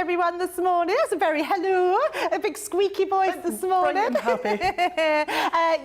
everyone this morning. That's a very hello, a big squeaky voice this morning.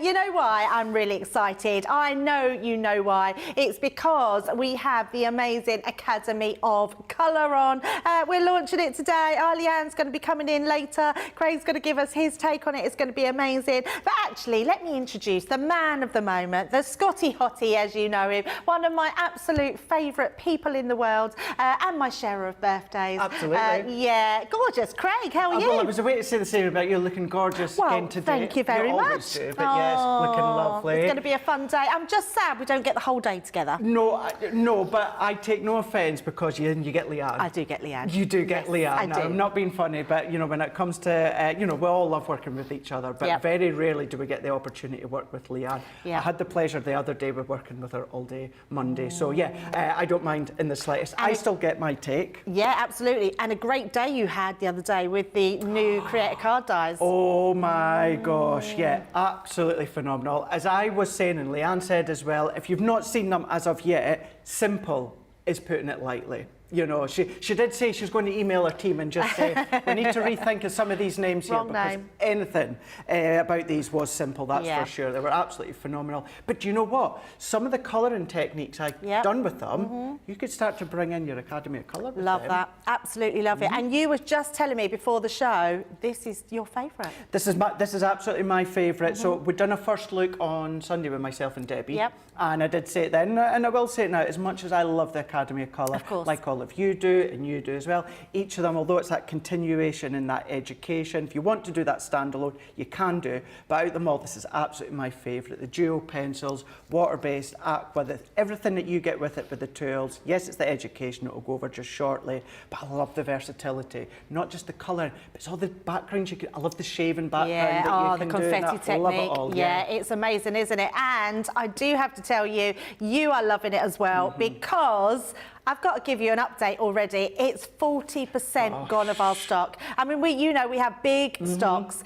You know why I'm really excited? I know you know why. It's because we have the amazing Academy of Colour on. We're launching it today. Leanne's going to be coming in later. Craig's going to give us his take on it. It's going to be amazing. But actually, let me introduce the man of the moment, the Scotty Hottie, as you know him, one of my absolute favourite people in the world, and my share of birthdays. Absolutely. Yeah, gorgeous. Craig, how are you? Well, I was away to say the same about you looking gorgeous again today. Thank you very much. Do, but yes, looking lovely. It's going to be a fun day. I'm just sad we don't get the whole day together. No, but I take no offence because you get Leanne. I do get Leanne. You do get Leanne. I do. I'm not being funny, but you know, when it comes to, you know, we all love working with each other, but very rarely do we get the opportunity to work with Leanne. I had the pleasure the other day with working with her all day Monday. So yeah, I don't mind in the slightest. I still get my take. Yeah, absolutely. And a great day you had the other day with the new Creator Card Dies. Oh my gosh, yeah, absolutely phenomenal. As I was saying, and Leanne said as well, if you've not seen them as of yet, simple is putting it lightly. You know, she did say she was going to email her team and just say, we need to rethink of some of these names here because anything about these was simple, that's for sure. They were absolutely phenomenal. But do you know what? Some of the colouring techniques I've done with them, you could start to bring in your Academy of Colour with Love them. that. Absolutely love it. And you were just telling me before the show, this is your favourite. This is absolutely my favourite. So we've done a first look on Sunday with myself and Debbie. And I did say it then, and I will say it now, as much as I love the Academy of Colour, like all of you do and you do as well, each of them, although it's that continuation and that education, if you want to do that standalone, you can do. But out of them all, this is absolutely my favourite. The dual pencils, water-based, aqua, everything that you get with it with the tools. Yes, it's the education that we'll go over just shortly, but I love the versatility. Not just the colour, but it's all the backgrounds you can. I love the shaving background that you can do. The confetti technique. I love it all, it's amazing, isn't it? And I do have to tell you, you are loving it as well, because I've got to give you an update already. It's 40% gone of our stock. I mean, we have big stocks.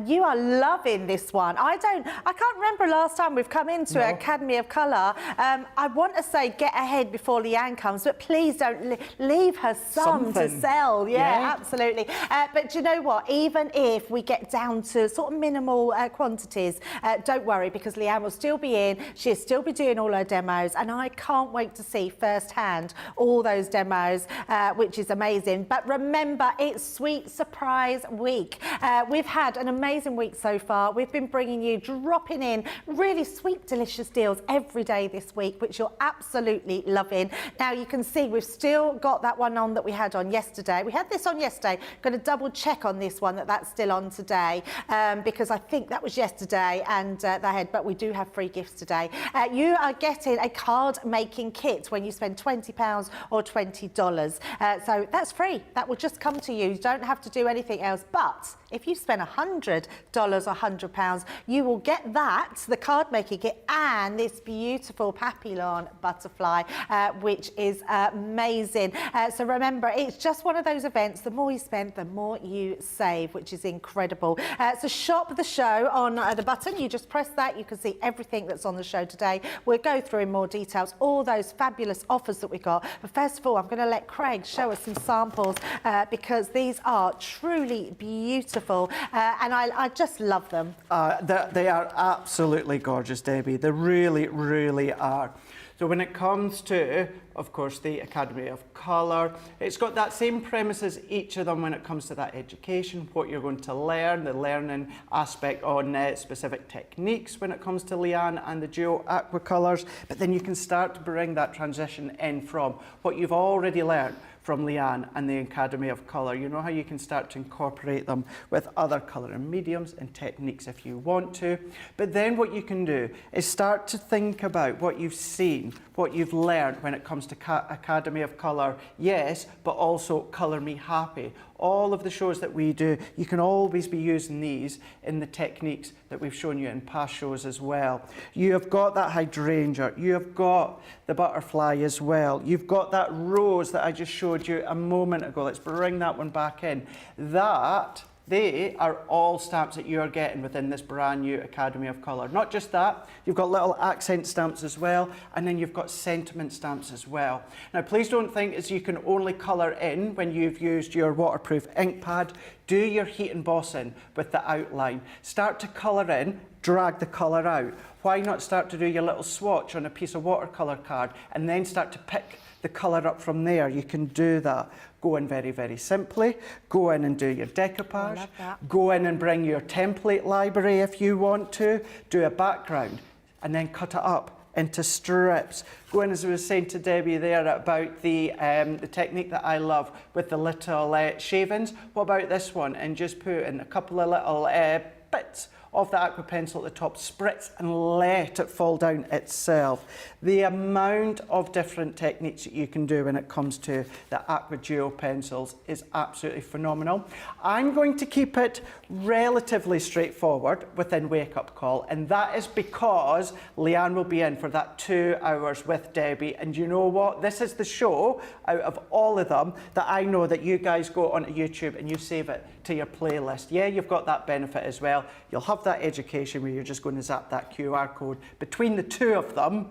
You are loving this one. I can't remember last time we've come into Academy of Colour. I want to say get ahead before Leanne comes, but please don't leave her some to sell. Yeah, absolutely. But do you know what? Even if we get down to sort of minimal quantities, don't worry, because Leanne will still be in. She'll still be doing all her demos, and I can't wait to see firsthand all those demos, which is amazing. But remember, it's Sweet Surprise Week. We've had an amazing week so far. We've been bringing you, dropping in really sweet, delicious deals every day this week, which you're absolutely loving. Now, you can see we've still got that one on that we had on yesterday. We had this on yesterday. Going to double check on this one that's still on today, because I think that was yesterday and but we do have free gifts today. You are getting a card making kit when you spend £20 or $20. So that's free. That will just come to you. You don't have to do anything else. But if you spend $100 or £100, you will get that, the card making kit, and this beautiful Papillon butterfly, which is amazing. So remember, it's just one of those events. The more you spend, the more you save, which is incredible. So shop the show on the button. You just press that. You can see everything that's on the show today. We'll go through in more details all those fabulous offers that we got. But first of all, I'm going to let Craig show us some samples, because these are truly beautiful, and I just love them. They are absolutely gorgeous, Debbie. They really, really are. So when it comes to, of course, the Academy of Colour, it's got that same premise as each of them when it comes to that education, what you're going to learn, the learning aspect on specific techniques when it comes to Leanne and the dual aqua colours. But then you can start to bring that transition in from what you've already learned from Leanne and the Academy of Colour. You know how you can start to incorporate them with other colouring mediums and techniques if you want to. But then what you can do is start to think about what you've seen, what you've learned when it comes to Academy of Colour, yes, but also Colour Me Happy. All of the shows that we do, you can always be using these in the techniques that we've shown you in past shows as well. You have got that hydrangea, you have got the butterfly as well, you've got that rose that I just showed you a moment ago. Let's bring that one back in. That They are all stamps that you are getting within this brand new Academy of Colour. Not just that, you've got little accent stamps as well, and then you've got sentiment stamps as well. Now, please don't think as you can only colour in when you've used your waterproof ink pad. Do your heat embossing with the outline. Start to colour in, drag the colour out. Why not start to do your little swatch on a piece of watercolour card and then start to pick the colour up from there? You can do that. Go in very, very simply. Go in and do your decoupage. I love that. Go in and bring your template library if you want to. Do a background and then cut it up into strips. Go in, as I was saying to Debbie there about the technique that I love with the little shavings. What about this one? And just put in a couple of little bits of the aqua pencil at the top, spritz and let it fall down itself. The amount of different techniques that you can do when it comes to the aqua gel pencils is absolutely phenomenal. I'm going to keep it relatively straightforward within Wake Up Call, and that is because Leanne will be in for that 2 hours with Debbie. And you know what? This is the show out of all of them that I know that you guys go onto YouTube and you save it to your playlist. Yeah, you've got that benefit as well. You'll have that education where you're just going to zap that QR code. Between the two of them,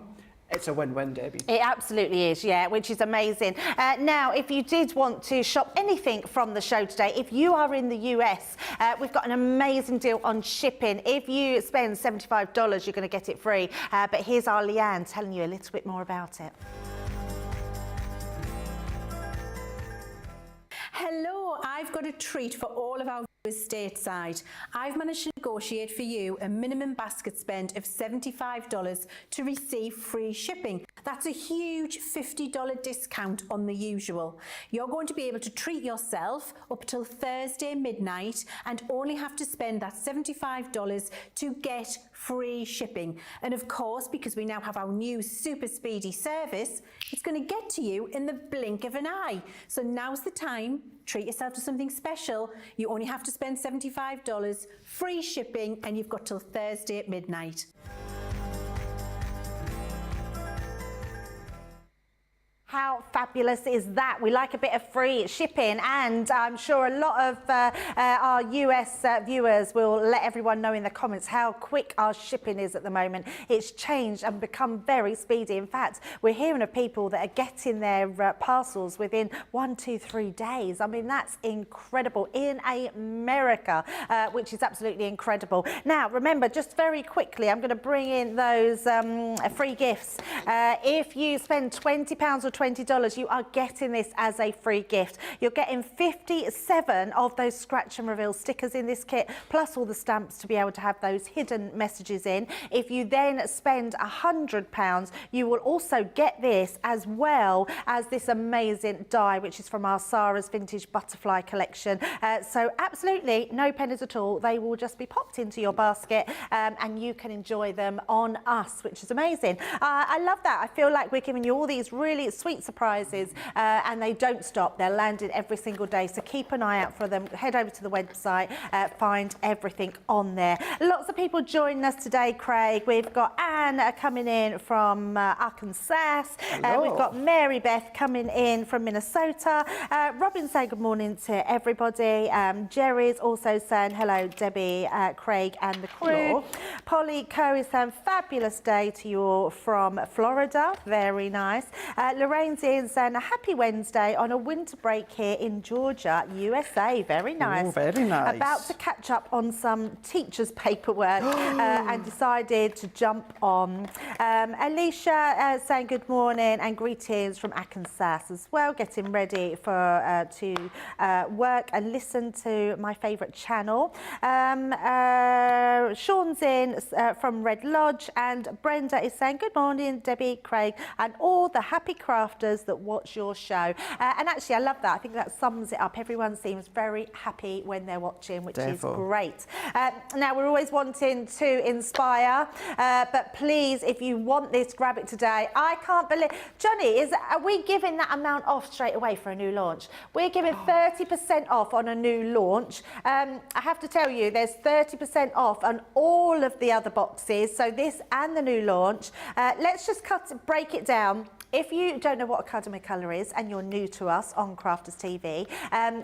it's a win-win, Debbie. It absolutely is, yeah, which is amazing. Now, if you did want to shop anything from the show today, if you are in the US, we've got an amazing deal on shipping. If you spend $75, you're going to get it free. But here's our Leanne telling you a little bit more about it. Hello, I've got a treat for all of our viewers stateside. I've managed to negotiate for you a minimum basket spend of $75 to receive free shipping. That's a huge $50 discount on the usual. You're going to be able to treat yourself up till Thursday midnight and only have to spend that $75 to get free shipping. And of course, because we now have our new super speedy service, it's going to get to you in the blink of an eye. So now's the time. Treat yourself to something special. You only have to spend $75, free shipping, and you've got till Thursday at midnight. How fabulous is that? We like a bit of free shipping, and I'm sure a lot of our US viewers will let everyone know in the comments how quick our shipping is at the moment. It's changed and become very speedy. In fact, we're hearing of people that are getting their parcels within 1, 2, 3 days. I mean, that's incredible in America, which is absolutely incredible. Now, remember, just very quickly, I'm going to bring in those free gifts. If you spend £20 or $20, you are getting this as a free gift. You're getting 57 of those scratch and reveal stickers in this kit, plus all the stamps to be able to have those hidden messages in. If you then spend £100, you will also get this as well as this amazing die, which is from our Sarah's Vintage Butterfly collection. So absolutely no pennies at all. They will just be popped into your basket and you can enjoy them on us, which is amazing. I love that. I feel like we're giving you all these really sweet surprises and they don't stop. They're landing every single day, so keep an eye out for them. Head over to the website, find everything on there. Lots of people joining us today, Craig. We've got Anne coming in from Arkansas. We've got Mary Beth coming in from Minnesota. Robin saying good morning to everybody. Jerry's also saying hello, Debbie, Craig and the crew. Hello. Polly Coe is saying fabulous day to you all from Florida. Very nice. Lorraine's in saying a happy Wednesday on a winter break here in Georgia, USA. Very nice. Oh, very nice. About to catch up on some teacher's paperwork and decided to jump on. Alicia saying good morning and greetings from Arkansas as well, getting ready for to work and listen to my favourite channel. Sean's in from Red Lodge, and Brenda is saying good morning, Debbie, Craig and all the happy crafters that watch your show. And actually I love that. I think that sums it up. Everyone seems very happy when they're watching, which is great. Now we're always wanting to inspire, but please, if you want this, grab it today. I can't believe, Johnny, are we giving that amount off straight away for a new launch? We're giving 30% off on a new launch. I have to tell you, there's 30% off on all of the other boxes, so this and the new launch. Let's just break it down. If you don't know what Academy Academy Colour is and you're new to us on Crafters TV,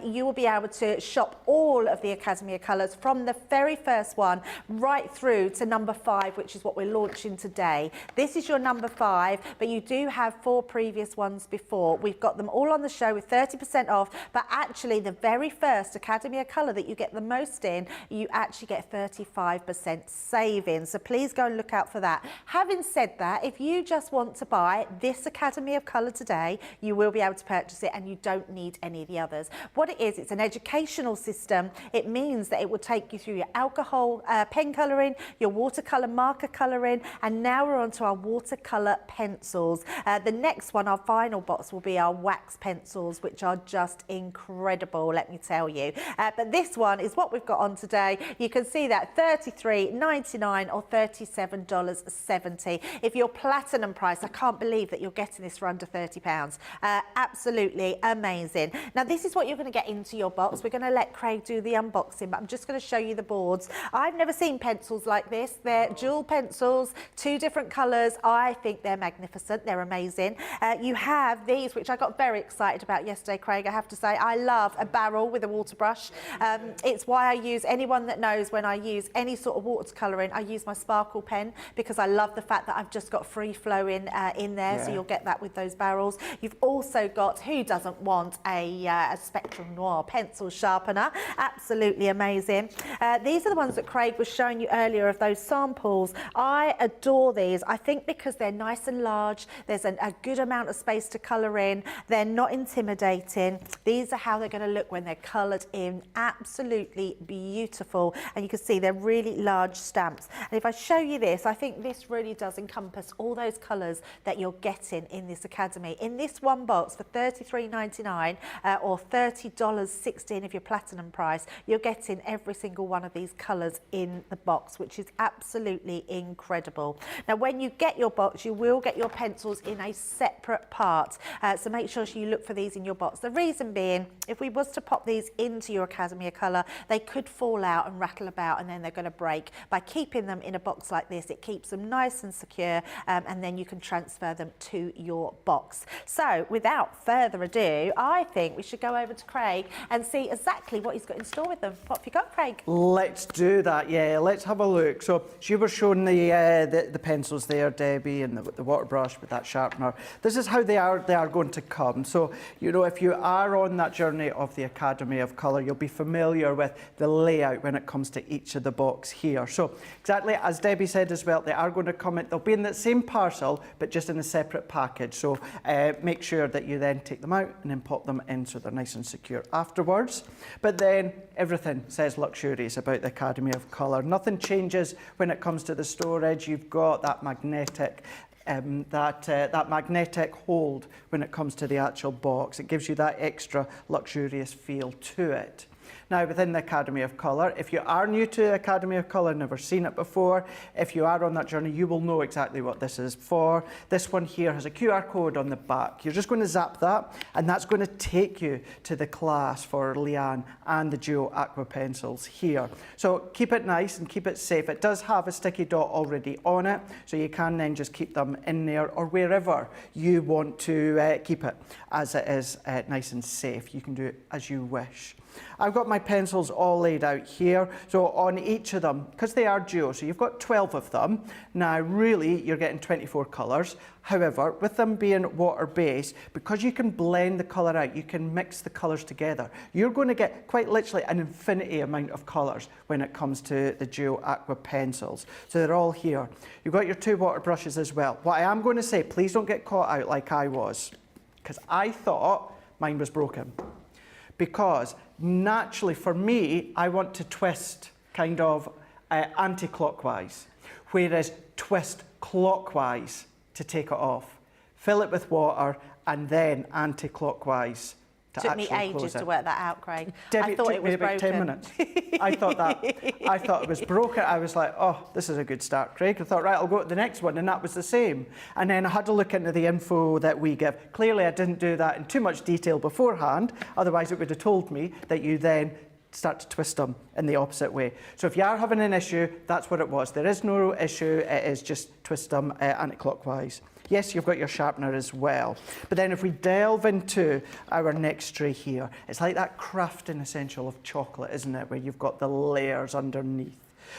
you will be able to shop all of the Academy of Colours from the very first one right through to number 5, which is what we're launching today. This is your number 5, but you do have 4 previous ones before. We've got them all on the show with 30% off, but actually the very first Academy of Colour that you get the most in, you actually get 35% savings. So please go and look out for that. Having said that, if you just want to buy this Academy of Colour today, you will be able to purchase it and you don't need any of the others. What it is, it's an educational system. It means that it will take you through your alcohol pen colouring, your watercolour marker colouring, and now we're on to our watercolour pencils. The next one, our final box, will be our wax pencils, which are just incredible, let me tell you. But this one is what we've got on today. You can see that $33.99 or $37.70. If you're platinum price, I can't believe that you're getting this for under £30. Absolutely amazing. Now this is what you're going to get into your box. We're going to let Craig do the unboxing, but I'm just going to show you the boards. I've never seen pencils like this. They're dual pencils, 2 different colours. I think they're magnificent. They're amazing. You have these, which I got very excited about yesterday, Craig, I have to say. I love a barrel with a water brush. It's why I use, anyone that knows, when I use any sort of watercolouring, I use my sparkle pen because I love the fact that I've just got free flowing in there, so you'll get that with those barrels. You've also got, who doesn't want a Spectrum Noir pencil sharpener? Absolutely amazing. These are the ones that Craig was showing you earlier of those samples. I adore these. I think because they're nice and large, there's a good amount of space to colour in, they're not intimidating. These are how they're going to look when they're coloured in. Absolutely beautiful. And you can see they're really large stamps. And if I show you this, I think this really does encompass all those colours that you're getting in this Academy. In this one box for $33.99 or $30.16 if you're platinum price, you're getting every single one of these colours in the box, which is absolutely incredible. Now when you get your box, you will get your pencils in a separate part, so make sure you look for these in your box. The reason being, if we was to pop these into your Academy of Colour, they could fall out and rattle about and then they're going to break. By keeping them in a box like this, it keeps them nice and secure, and then you can transfer them to your box. So without further ado, I think we should go over to Craig and see exactly what he's got in store with them. What have you got, Craig? Let's do that, yeah, let's have a look. So you were showing the pencils there, Debbie, and the water brush with that sharpener. This is how they are going to come. So, you know, if you are on that journey of the Academy of Colour, you'll be familiar with the layout when it comes to each of the box here. So exactly as Debbie said as well, they are going to come in, they'll be in the same parcel, but just in a separate package. So make sure that you then take them out and then pop them in so they're nice and secure afterwards. But then everything says luxurious about the Academy of Colour. Nothing changes when it comes to the storage. You've got that magnetic that magnetic hold when it comes to the actual box. It gives you that extra luxurious feel to it. Now, within the Academy of Colour, if you are new to the Academy of Colour, never seen it before, if you are on that journey, you will know exactly what this is for. This one here has a QR code on the back. You're just going to zap that, and that's going to take you to the class for Leanne and the Duo Aqua pencils here. So keep it nice and keep it safe. It does have a sticky dot already on it, so you can then just keep them in there or wherever you want to keep it, as it is nice and safe. You can do it as you wish. I've got my pencils all laid out here. So on each of them, because they are duo, so you've got 12 of them. Now, really, you're getting 24 colours. However, with them being water-based, because you can blend the colour out, you can mix the colours together, you're going to get quite literally an infinity amount of colours when it comes to the Duo Aqua pencils. So they're all here. You've got your 2 water brushes as well. What I am going to say, please don't get caught out like I was, because I thought mine was broken. Because naturally for me, I want to twist kind of anti-clockwise, whereas twist clockwise to take it off. Fill it with water and then anti-clockwise to Took me actually close ages it. to work that out, Craig. Debbie, I thought it it took was me about 10 broken. minutes. I thought it was broken. I was like, oh, this is a good start, Craig. I thought, right, I'll go to the next one, and that was the same. And then I had to look into the info that we give. Clearly, I didn't do that in too much detail beforehand, otherwise it would have told me that you then start to twist them in the opposite way. So if you are having an issue, that's what it was. There is no issue, it is just twist them anti-clockwise. Yes, you've got your sharpener as well. But then if we delve into our next tray here, it's like that crafting essential of chocolate, isn't it? Where you've got the layers underneath.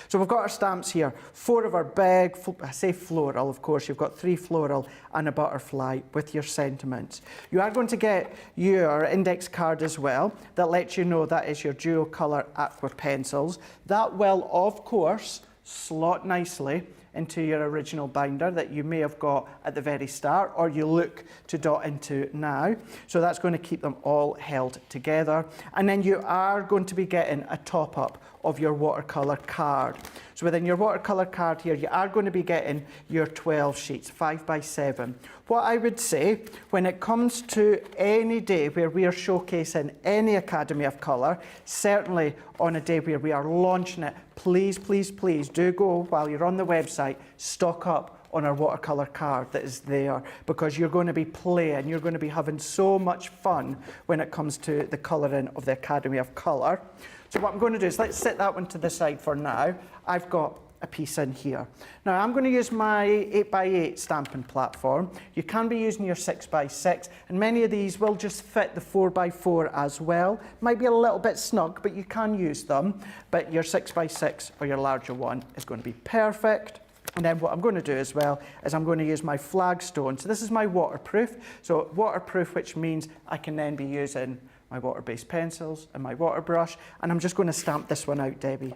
So we've got our stamps here, 4 of our big, I say floral, of course, you've got 3 floral and a butterfly with your sentiments. You are going to get your index card as well that lets you know that is your dual colour aqua pencils. That will, of course, slot nicely into your original binder that you may have got at the very start or you look to dot into now. So that's going to keep them all held together. And then you are going to be getting a top up of your watercolour card. So within your watercolour card here, you are going to be getting your 12 sheets, 5 by 7. What I would say, when it comes to any day where we are showcasing any Academy of Colour, certainly on a day where we are launching it, please, please, please do go while you're on the website, stock up on our watercolour card that is there, because you're going to be playing, you're going to be having so much fun when it comes to the colouring of the Academy of Colour. So what I'm going to do is let's set that one to the side for now. I've got a piece in here. Now I'm going to use my 8x8 stamping platform. You can be using your 6x6, and many of these will just fit the 4x4 as well. Might be a little bit snug, but you can use them. But your 6x6 or your larger one is going to be perfect. And then what I'm going to do as well is I'm going to use my flagstone. So this is my waterproof. So waterproof, which means I can then be using my water-based pencils and my water brush. And I'm just going to stamp this one out, Debbie.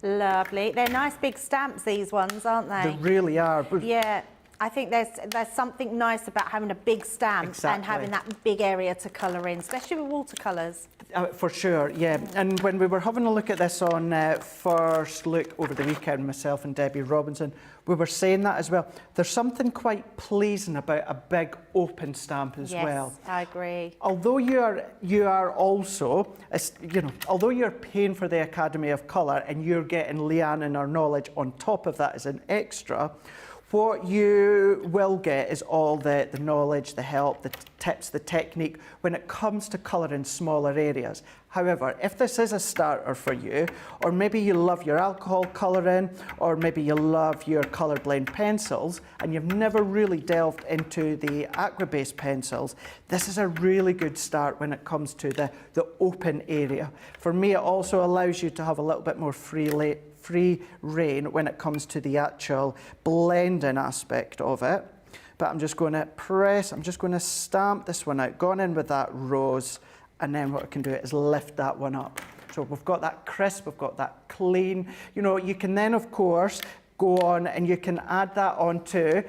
Lovely. They're nice big stamps, these ones, aren't they? They really are. Yeah. I think there's something nice about having a big stamp and having that big area to colour in, especially with watercolours. For sure, yeah. And when we were having a look at this on First Look over the weekend, myself and Debbie Robinson, we were saying that as well. There's something quite pleasing about a big open stamp as well. Yes, I agree. Although you are also, although you're paying for the Academy of Colour and you're getting Leanne and our knowledge on top of that as an extra, what you will get is all the knowledge, the help, the tips, the technique when it comes to colouring smaller areas. However, if this is a starter for you, or maybe you love your alcohol colouring, or maybe you love your colour blend pencils, and you've never really delved into the aqua-based pencils, this is a really good start when it comes to the open area. For me, it also allows you to have a little bit more free rein when it comes to the actual blending aspect of it. But I'm just going to press, I'm just going to stamp this one out, gone in with that rose, and then what I can do is lift that one up. So we've got that crisp, we've got that clean. You know, you can then, of course, go on and you can add that onto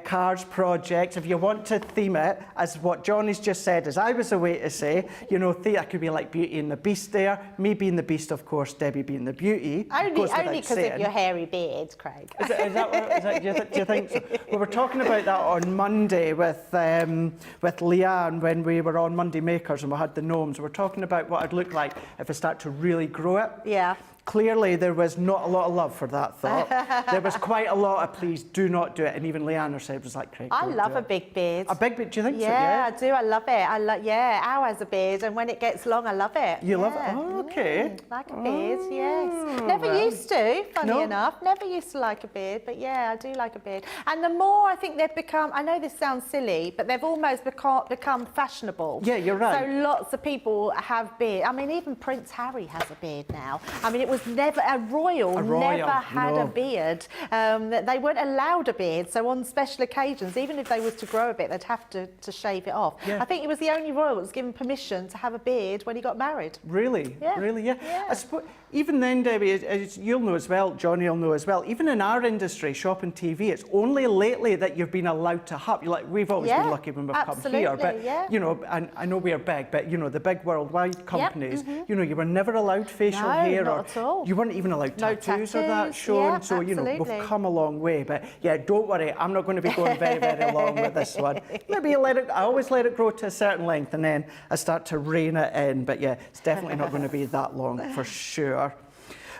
cards, projects. If you want to theme it, as what Johnny's just said, as I was away to say, you know, that could be like Beauty and the Beast there. Me being the Beast, of course, Debbie being the Beauty. Only because of your hairy beard, Craig. Is that do you think so? We were talking about that on Monday with Leanne when we were on Monday Makers and we had the gnomes. We were talking about what it'd look like if I start to really grow it. Yeah. Clearly, there was not a lot of love for that thought. There was quite a lot of please do not do it. And even Leanne said was like, Craig, I love a big beard. A big beard, do you think so? Yeah, I do. I love it. Yeah, Al has a beard, and when it gets long, I love it. You love it? Oh, okay. Like a beard, yes. Never used to, funny enough. Never used to like a beard, but yeah, I do like a beard. And the more I think they've become, I know this sounds silly, but they've almost become fashionable. Yeah, you're right. So lots of people have beard. I mean, even Prince Harry has a beard now. I mean, it was never a royal never had a beard. They weren't allowed a beard, so on special occasions, even if they was to grow a bit, they'd have to shave it off. Yeah. I think he was the only royal that was given permission to have a beard when he got married. Really? Yeah. Really, yeah. Yeah. I suppose, even then, Debbie, as you'll know as well, Johnny will know as well, even in our industry, shop and TV, it's only lately that you've been allowed to have, we've always been lucky when we've come here, but, you know, and I know we are big, but, you know, the big worldwide companies, you know, you were never allowed facial hair. Not at all. You weren't even allowed tattoos or that shown, so, you know, we've come a long way, but, yeah, don't worry, I'm not going to be going very, very long with this one. Maybe I always let it grow to a certain length, and then I start to rein it in, but, yeah, it's definitely not going to be that long, for sure.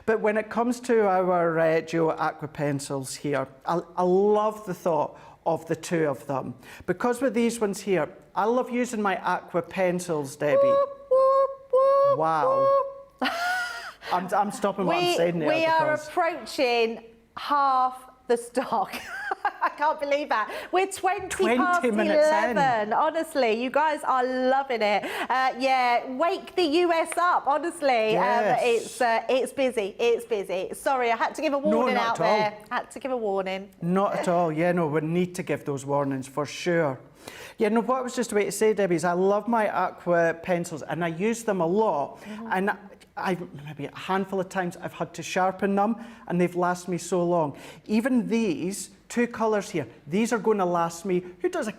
But when it comes to our Duo Aqua pencils here, I love the thought of the two of them. Because with these ones here, I love using my Aqua pencils, Debbie. Wow. I'm stopping what I'm saying there. We are because approaching half the stock. I can't believe that. We're 20 past 11. Honestly, you guys are loving it. Yeah, wake the US up, honestly. Yes. It's busy. It's busy. Sorry, I had to give a warning out there. Had to give a warning. Not at all. Yeah, no, we need to give those warnings for sure. Yeah, no, what I was just about to say, Debbie, is I love my aqua pencils and I use them a lot. And I've maybe a handful of times I've had to sharpen them and they've lasted me so long. Even these two colours here, these are going to last me, who does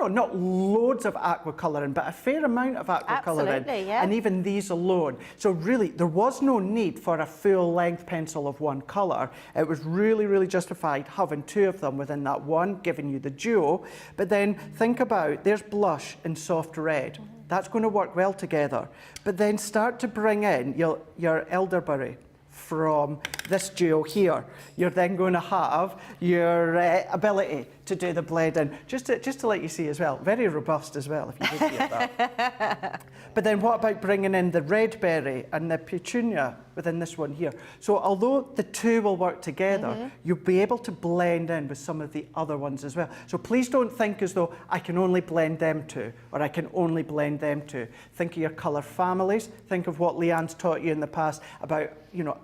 not loads of aqua colouring, but a fair amount of aqua colouring. Absolutely, yeah. And even these alone. So really, there was no need for a full length pencil of one colour. It was really, really justified having two of them within that one, giving you the duo. But then think about, there's blush and soft red. That's going to work well together. But then start to bring in your elderberry from this duo here. You're then going to have your ability to do the blending, just to let you see as well. Very robust as well, if you did hear that. But then what about bringing in the red berry and the petunia within this one here? So although the two will work together, you'll be able to blend in with some of the other ones as well. So please don't think as though I can only blend them two, or I can only blend them two. Think of your colour families. Think of what Leanne's taught you in the past about,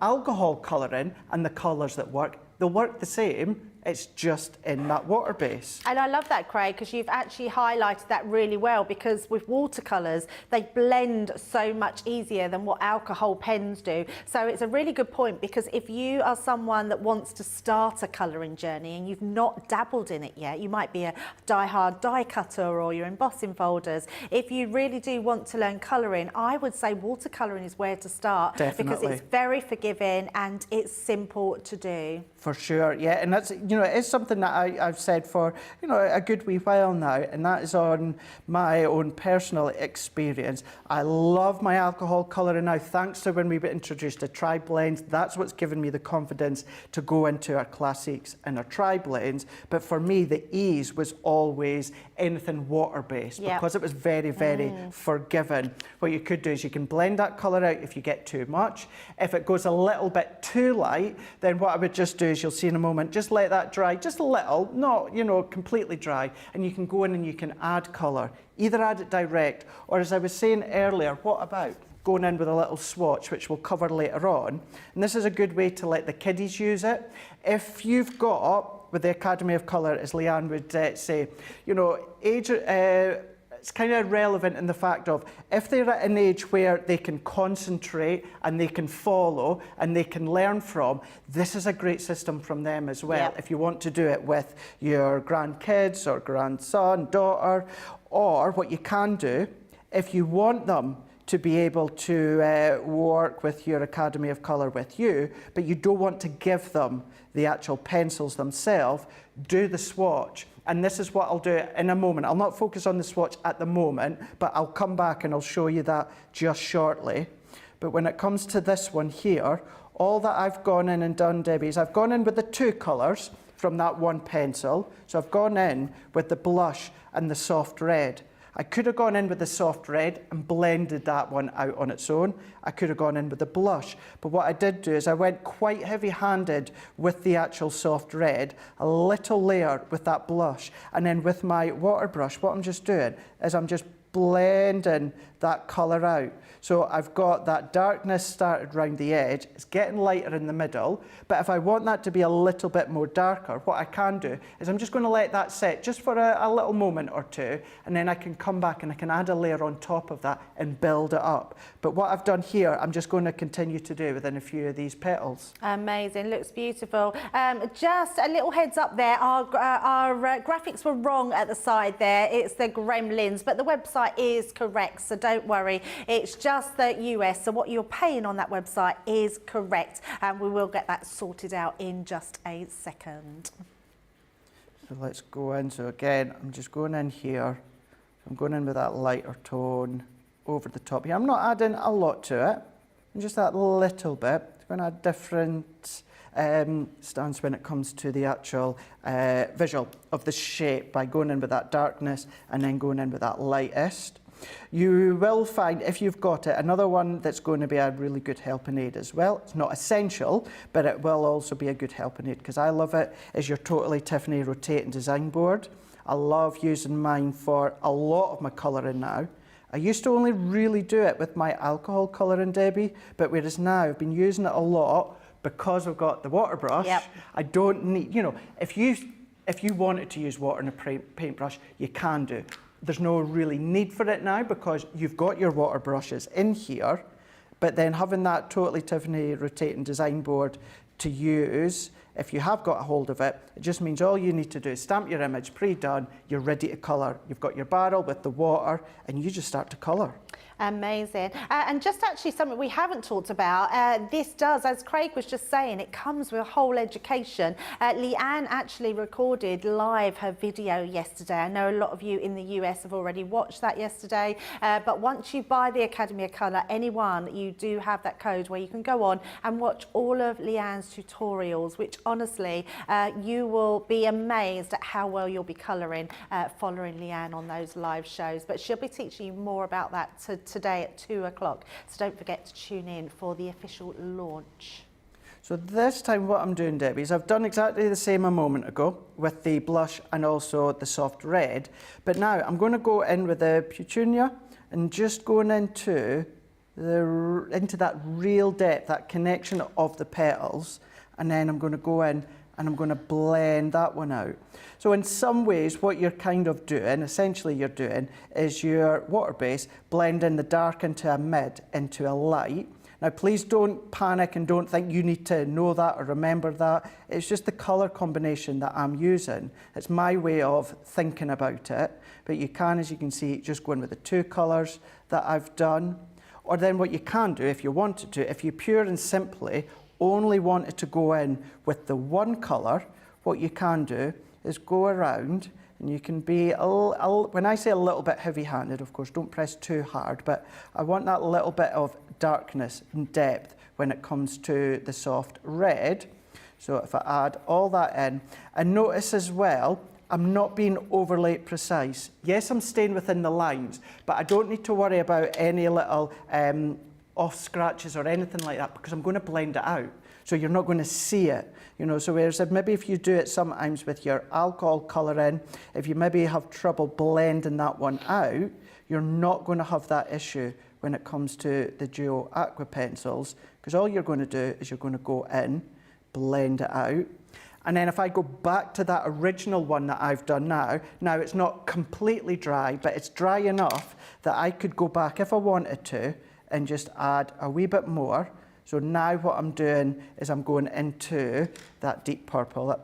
alcohol colouring and the colours that work. They'll work the same. It's just in that water base. And I love that, Craig, because you've actually highlighted that really well, because with watercolours, they blend so much easier than what alcohol pens do. So it's a really good point, because if you are someone that wants to start a colouring journey and you've not dabbled in it yet, you might be a die-hard die cutter or you're embossing folders. If you really do want to learn colouring, I would say watercolouring is where to start. Definitely. Because it's very forgiving and it's simple to do. For sure, yeah, and that's, it is something that I've said for, a good wee while now, and that is on my own personal experience. I love my alcohol colouring now, thanks to when we were introduced to tri-blends. That's what's given me the confidence to go into our classics and our tri-blends. But for me, the ease was always anything water-based, because it was very, very forgiving. What you could do is you can blend that colour out if you get too much. If it goes a little bit too light, then what I would just do is, you'll see in a moment, just let that dry just a little, not completely dry, and you can go in and you can add colour. Either add it direct, or as I was saying earlier, what about going in with a little swatch, which we'll cover later on. And this is a good way to let the kiddies use it. If you've got, with the Academy of Colour, as Leanne would say, age, it's kind of relevant in the fact of, if they're at an age where they can concentrate and they can follow and they can learn from, this is a great system from them as well. If you want to do it with your grandkids or grandson, daughter, or what you can do, if you want them to be able to work with your Academy of Colour with you, but you don't want to give them the actual pencils themselves, do the swatch. And this is what I'll do in a moment. I'll not focus on the swatch at the moment, but I'll come back and I'll show you that just shortly. But when it comes to this one here, all that I've gone in and done, Debbie, is I've gone in with the two colours from that one pencil. So I've gone in with the blush and the soft red. I could have gone in with the soft red and blended that one out on its own. I could have gone in with the blush. But what I did do is I went quite heavy-handed with the actual soft red, a little layer with that blush. And then with my water brush, what I'm just doing is I'm just blending that colour out. So I've got that darkness started around the edge. It's getting lighter in the middle. But if I want that to be a little bit more darker, what I can do is I'm just going to let that set just for a little moment or two. And then I can come back and I can add a layer on top of that and build it up. But what I've done here, I'm just going to continue to do within a few of these petals. Amazing, looks beautiful. Just a little heads up there, our graphics were wrong at the side there. It's the Gremlins, but the website is correct, so don't worry. It's just the US, so what you're paying on that website is correct, and we will get that sorted out in just a second. So let's go in. So again, I'm just going in here. I'm going in with that lighter tone over the top here. I'm not adding a lot to it, just that little bit. I'm going to add different stance when it comes to the actual visual of the shape by going in with that darkness and then going in with that lightest. You will find, if you've got it, another one that's going to be a really good helping aid as well. It's not essential, but it will also be a good helping aid because I love it, is your Totally Tiffany rotating design board. I love using mine for a lot of my colouring now. I used to only really do it with my alcohol colouring, Debbie, but whereas now I've been using it a lot because I've got the water brush. Yep. I don't need, you know, if you wanted to use water in a paintbrush, you can do. There's no really need for it now because you've got your water brushes in here, but then having that Totally Tiffany rotating design board to use, if you have got a hold of it, it just means all you need to do is stamp your image, pre-done, you're ready to colour. You've got your barrel with the water and you just start to colour. Amazing. And just actually something we haven't talked about, this does, as Craig was just saying, it comes with a whole education. Leanne actually recorded live her video yesterday. I know a lot of you in the US have already watched that yesterday, but once you buy the Academy of Colour, anyone, you do have that code where you can go on and watch all of Leanne's tutorials, which honestly, you will be amazed at how well you'll be colouring following Leanne on those live shows. But she'll be teaching you more about that today at 2 o'clock. So don't forget to tune in for the official launch. So this time what I'm doing, Debbie, is I've done exactly the same a moment ago with the blush and also the soft red. But now I'm going to go in with the petunia and just going into that real depth, that connection of the petals. And then I'm going to go in and I'm going to blend that one out. So in some ways, what you're kind of doing, essentially you're doing, is your water base blending the dark into a mid, into a light. Now, please don't panic and don't think you need to know that or remember that. It's just the colour combination that I'm using. It's my way of thinking about it. But you can, as you can see, just go in with the two colours that I've done. Or then what you can do, if you wanted to, if you pure and simply only wanted to go in with the one colour, what you can do is go around and you can be, when I say a little bit heavy-handed, of course, don't press too hard, but I want that little bit of darkness and depth when it comes to the soft red. So if I add all that in, and notice as well, I'm not being overly precise. Yes, I'm staying within the lines, but I don't need to worry about any little off scratches or anything like that because I'm going to blend it out. So you're not going to see it, you know. So whereas maybe if you do it sometimes with your alcohol colouring, if you maybe have trouble blending that one out, you're not going to have that issue when it comes to the duo aqua pencils, because all you're going to do is you're going to go in, blend it out. And then if I go back to that original one that I've done now it's not completely dry, but it's dry enough that I could go back if I wanted to and just add a wee bit more. So now what I'm doing is I'm going into that deep purple, I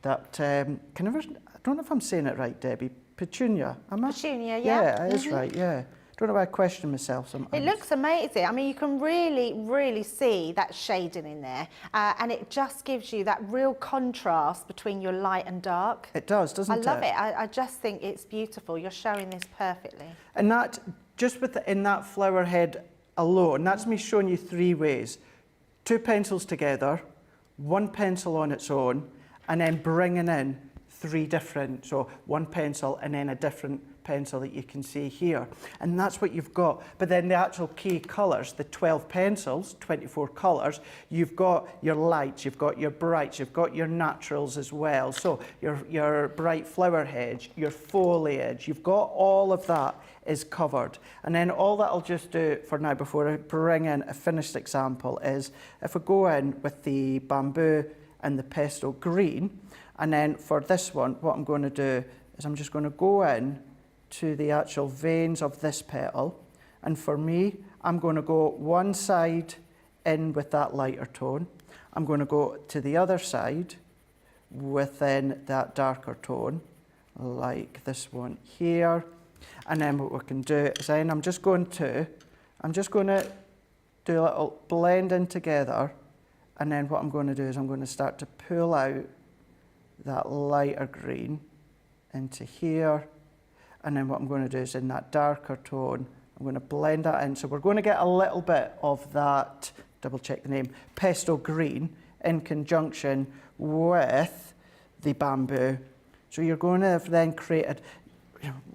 don't know if I'm saying it right, Debbie, petunia, am I? Petunia, yeah. Yeah, it is right, yeah. Don't know why I question myself sometimes. It looks amazing. I mean, you can really, really see that shading in there. And it just gives you that real contrast between your light and dark. It does, doesn't it? I love it. I just think it's beautiful. You're showing this perfectly. And that, just in that flower head alone, that's me showing you three ways. Two pencils together, one pencil on its own, and then bringing in three different, so one pencil and then a different pencil that you can see here. And that's what you've got. But then the actual key colours, the 12 pencils, 24 colours, you've got your lights, you've got your brights, you've got your naturals as well. So your bright flower heads, your foliage, you've got all of that is covered. And then all that I'll just do for now before I bring in a finished example is if I go in with the bamboo and the pesto green, and then for this one, what I'm going to do is I'm just going to go in to the actual veins of this petal, and for me, I'm going to go one side in with that lighter tone. I'm going to go to the other side within that darker tone, like this one here. And then what we can do is then I'm just going to do a little blend in together, and then what I'm going to do is I'm going to start to pull out that lighter green into here. And then what I'm going to do is in that darker tone, I'm going to blend that in. So we're going to get a little bit of that, double check the name, pesto green in conjunction with the bamboo. So you're going to have then created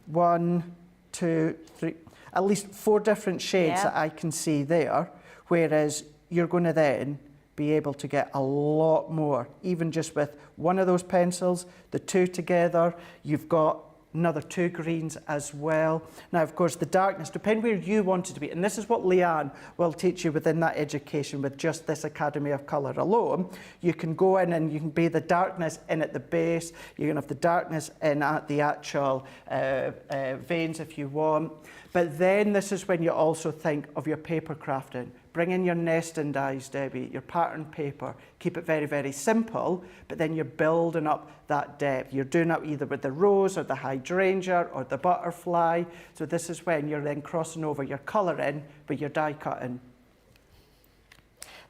1, 2, 3, at least 4 different shades that I can see there, whereas you're going to then be able to get a lot more, even just with one of those pencils, the 2 together. You've got another 2 greens as well. Now, of course, the darkness, depending where you want it to be, and this is what Leanne will teach you within that education with just this Academy of Colour alone. You can go in and you can be the darkness in at the base, you can have the darkness in at the actual veins if you want. But then this is when you also think of your paper crafting. Bring in your nesting dies, Debbie, your pattern paper. Keep it very, very simple, but then you're building up that depth. You're doing it either with the rose or the hydrangea or the butterfly. So this is when you're then crossing over your colouring with your die cutting.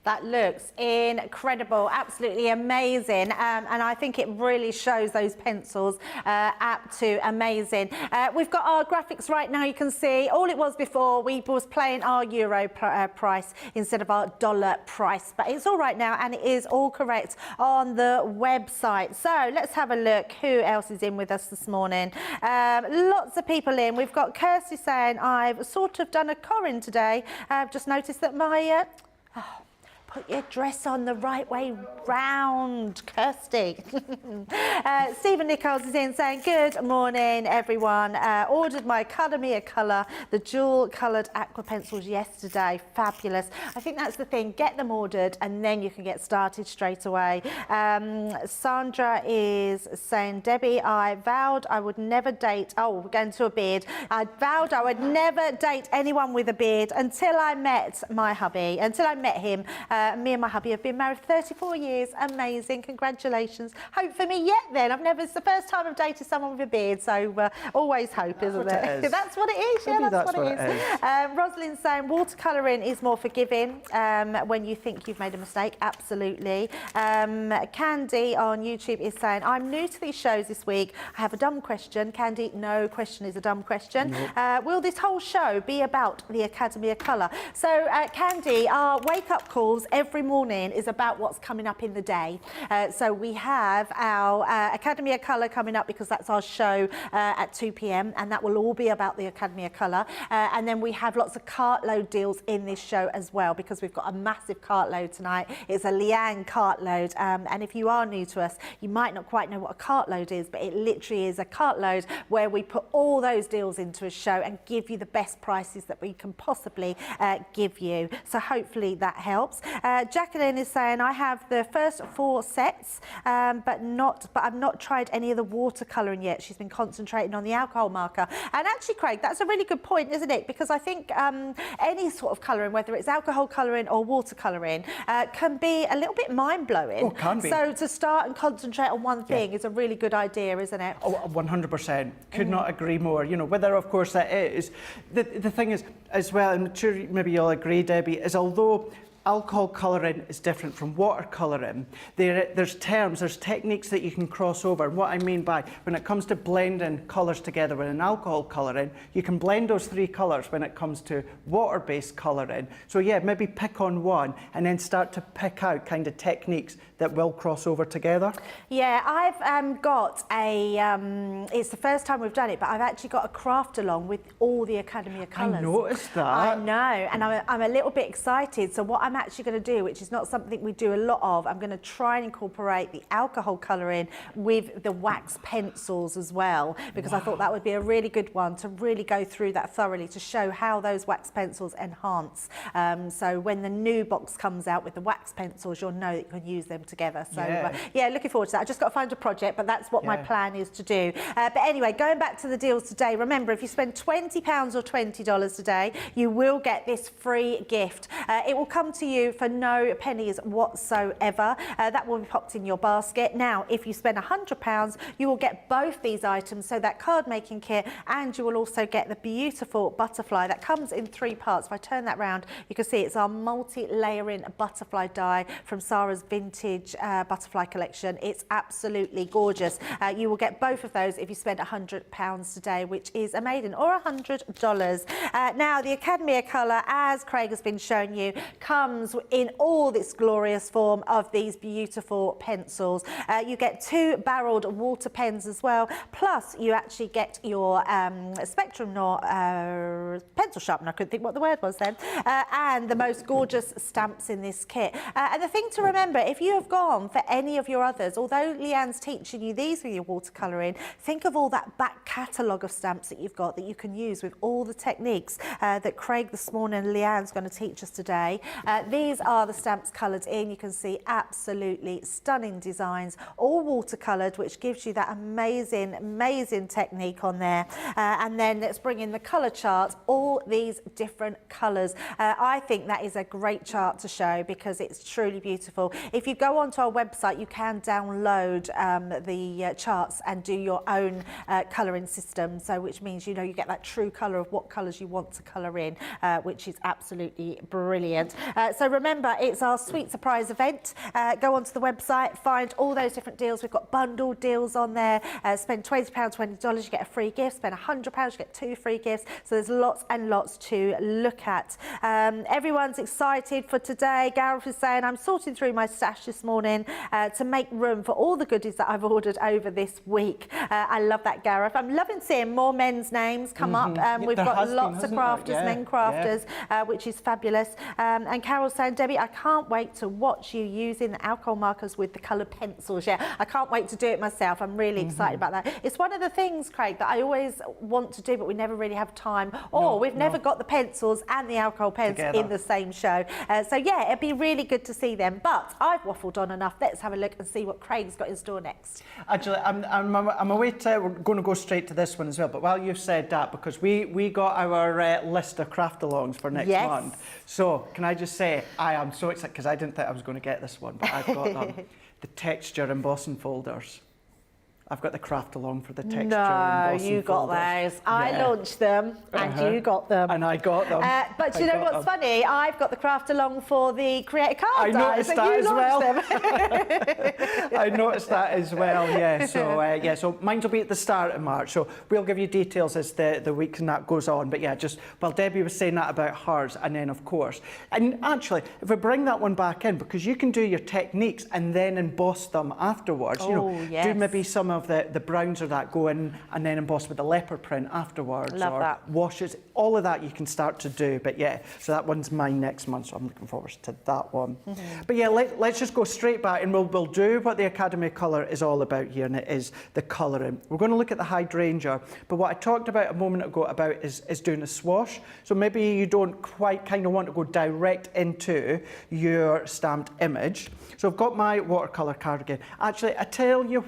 That looks incredible, absolutely amazing, and I think it really shows those pencils up to amazing. We've got our graphics right now. You can see all it was before, we was playing our euro price instead of our dollar price, but it's all right now and it is all correct on the website. So let's have a look who else is in with us this morning. Lots of people in. We've got Kirsty saying, I've sort of done a Corin today. I've just noticed that my put your dress on the right way round, Kirsty. Stephen Nichols is in saying, good morning, everyone. Ordered my Academy of Colour, the dual-coloured aqua pencils yesterday. Fabulous. I think that's the thing. Get them ordered and then you can get started straight away. Sandra is saying, Debbie, I vowed I would never date... Oh, we're going to a beard. I vowed I would never date anyone with a beard until I met my hubby, until I met him. Me and my hubby have been married 34 years. Amazing. Congratulations. Hope for me yet then. It's the first time I've dated someone with a beard, so always hope, isn't it? That's what it is. Yeah, that's what it is. Rosalind's saying watercolouring is more forgiving when you think you've made a mistake. Absolutely. Candy on YouTube is saying, I'm new to these shows this week. I have a dumb question. Candy, no question is a dumb question. Nope. Will this whole show be about the Academy of Colour? So, Candy, our wake-up calls every morning is about what's coming up in the day. So we have our Academy of Colour coming up because that's our show at 2 p.m. and that will all be about the Academy of Colour. And then we have lots of cartload deals in this show as well because we've got a massive cartload tonight. It's a Leanne cartload. And if you are new to us, you might not quite know what a cartload is, but it literally is a cartload where we put all those deals into a show and give you the best prices that we can possibly give you. So hopefully that helps. Jacqueline is saying, I have the first 4 sets, but I've not tried any of the watercolouring yet. She's been concentrating on the alcohol marker. And actually, Craig, that's a really good point, isn't it? Because I think any sort of colouring, whether it's alcohol colouring or watercolouring, can be a little bit mind-blowing. Oh, can be. So to start and concentrate on one thing is a really good idea, isn't it? Oh, 100%. Could not agree more. You know, whether, of course, that is. The thing is, as well, I'm sure maybe you'll agree, Debbie, is although alcohol colouring is different from watercolouring. There's terms, there's techniques that you can cross over. And what I mean by, when it comes to blending colours together with an alcohol colouring, you can blend those 3 colours when it comes to water-based colouring. So yeah, maybe pick on one and then start to pick out kind of techniques that will cross over together. Yeah, I've got it's the first time we've done it, but I've actually got a craft along with all the Academy of Colours. I noticed that. I know, and I'm a little bit excited. So what I'm actually going to do, which is not something we do a lot of, I'm going to try and incorporate the alcohol colouring with the wax pencils as well, because I thought that would be a really good one to really go through that thoroughly to show how those wax pencils enhance. So when the new box comes out with the wax pencils, you'll know that you can use them together. So yeah, looking forward to that. I just got to find a project, but that's what my plan is to do. But anyway, going back to the deals today, remember, if you spend £20 or $20 today, you will get this free gift. It will come to you for no pennies whatsoever. That will be popped in your basket. Now, if you spend £100, you will get both these items, so that card making kit, and you will also get the beautiful butterfly that comes in 3 parts. If I turn that round, you can see it's our multi-layering butterfly die from Sarah's vintage butterfly collection. It's absolutely gorgeous. You will get both of those if you spend £100 today, which is amazing, or $100. Now, the Academy of Colour, as Craig has been showing you, comes comes in all this glorious form of these beautiful pencils. You get 2 barreled water pens as well, plus you actually get your Spectrum Noir pencil sharpener, I couldn't think what the word was then, and the most gorgeous stamps in this kit. And the thing to remember, if you have gone for any of your others, although Leanne's teaching you these with your watercolouring, think of all that back catalogue of stamps that you've got that you can use with all the techniques that Craig this morning and Leanne's going to teach us today. These are the stamps coloured in. You can see absolutely stunning designs, all watercoloured, which gives you that amazing, amazing technique on there. And then let's bring in the colour chart, all these different colours. I think that is a great chart to show because it's truly beautiful. If you go onto our website, you can download the charts and do your own colouring system, so which means you get that true colour of what colours you want to colour in, which is absolutely brilliant. So remember, it's our sweet surprise event. Go onto the website, find all those different deals. We've got bundle deals on there. Spend £20, $20, you get a free gift. Spend £100, you get 2 free gifts. So there's lots and lots to look at. Everyone's excited for today. Gareth is saying, I'm sorting through my stash this morning to make room for all the goodies that I've ordered over this week. I love that, Gareth. I'm loving seeing more men's names come up. We've got lots of crafters, men crafters, which is fabulous. And Carol's saying, Debbie, I can't wait to watch you using the alcohol markers with the coloured pencils. Yeah, I can't wait to do it myself. I'm really excited about that. It's one of the things, Craig, that I always want to do, but we never really have time. Or we've never got the pencils and the alcohol pens together in the same show. So yeah, it'd be really good to see them. But I've waffled on enough. Let's have a look and see what Craig's got in store next. Actually, I'm away to, we're going to go straight to this one as well. But while you've said that, because we got our list of craft-alongs for next month. So can I just say, I am so excited, because I didn't think I was going to get this one, but I've got them. The texture embossing folders. I've got the craft along for the texture. No, you got folders. those. I launched them and you got them. And I got them. But you know what's funny? I've got the craft along for the Create a Card I noticed that as well. I noticed that as well, yeah. So, so mine will be at the start of March. So we'll give you details as the week and that goes on. But yeah, just, well, Debbie was saying that about hers. And then, of course, and actually, if we bring that one back in, because you can do your techniques and then emboss them afterwards. Do maybe some of the browns or that go in and then emboss with the leopard print afterwards. Love that. Washes, all of that you can start to do. But yeah, so that one's mine next month, so I'm looking forward to that one. But yeah, let's just go straight back and we'll do what the Academy Colour is all about here, and it is the colouring. We're going to look at the hydrangea, but what I talked about a moment ago about is doing a swash. So maybe you don't quite kind of want to go direct into your stamped image. So I've got my watercolour cardigan. Actually, I tell you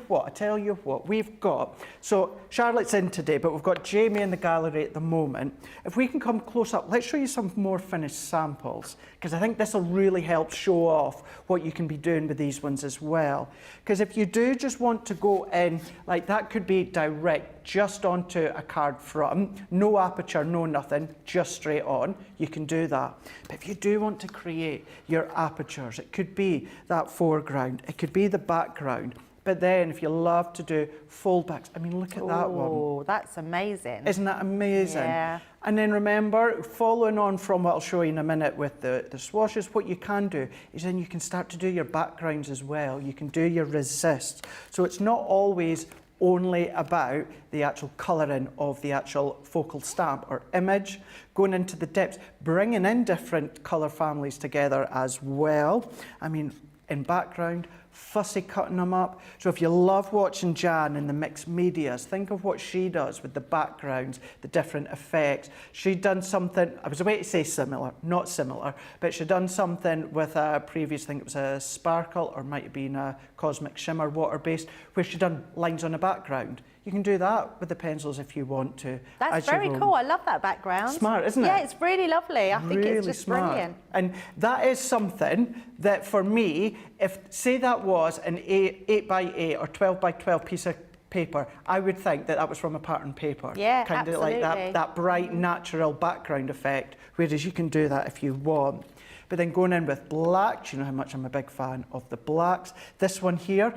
what, we've got, so Charlotte's in today, but we've got Jamie in the gallery at the moment. If we can come close up, let's show you some more finished samples, because I think this will really help show off what you can be doing with these ones as well. Because if you do just want to go in, like that could be direct, just onto a card front, no aperture, no nothing, just straight on, you can do that. But if you do want to create your apertures, it could be that foreground, it could be the background. But then if you love to do foldbacks, I mean, look at that one. Oh, that's amazing. Isn't that amazing? Yeah. And then remember, following on from what I'll show you in a minute with the swashes, what you can do is then you can start to do your backgrounds as well. You can do your resists. So it's not always only about the actual colouring of the actual focal stamp or image, going into the depths, bringing in different colour families together as well. I mean, in background, fussy cutting them up. So if you love watching Jan in the mixed medias, think of what she does with the backgrounds, the different effects. She'd done something, I was about to say similar, not similar, but she'd done something with a previous, I think it was a sparkle or might have been a cosmic shimmer water-based, where she'd done lines on the background. You can do that with the pencils if you want to. That's very cool. I love that background. Smart, isn't it? Yeah, it's really lovely. I think it's just smart. Brilliant. And that is something that for me, if say that was an 8 by 8 or 12 by 12 piece of paper, I would think that was from a pattern paper. Yeah, kind absolutely. of like that bright natural background effect, whereas you can do that if you want. But then going in with black, you know how much I'm a big fan of the blacks. This one here,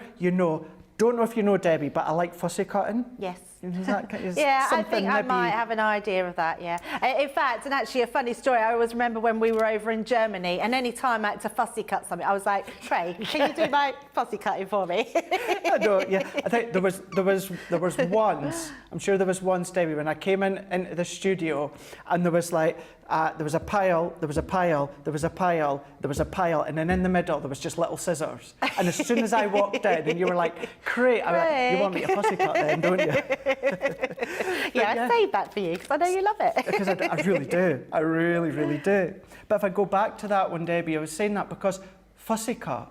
don't know if you know, Debbie, but I like fussy cutting. Yes. Is that, is Yeah, I something think I maybe- might have an idea of that, yeah. In fact, and actually a funny story, I always remember when we were over in Germany, and any time I had to fussy cut something, I was like, Craig, can you do my fussy cutting for me? I know, yeah. I think there was once, I'm sure there was once, Debbie, when I came into the studio, and there was like, there was a pile, there was a pile, there was a pile, there was a pile, and then in the middle there was just little scissors. And as soon as I walked in, and you were like, Craig, I was like, you want me to fussy cut then, don't you? Yeah, I saved that for you, because I know you love it. Because I really do. I really, really do. But if I go back to that one, Debbie, I was saying that because fussy cut,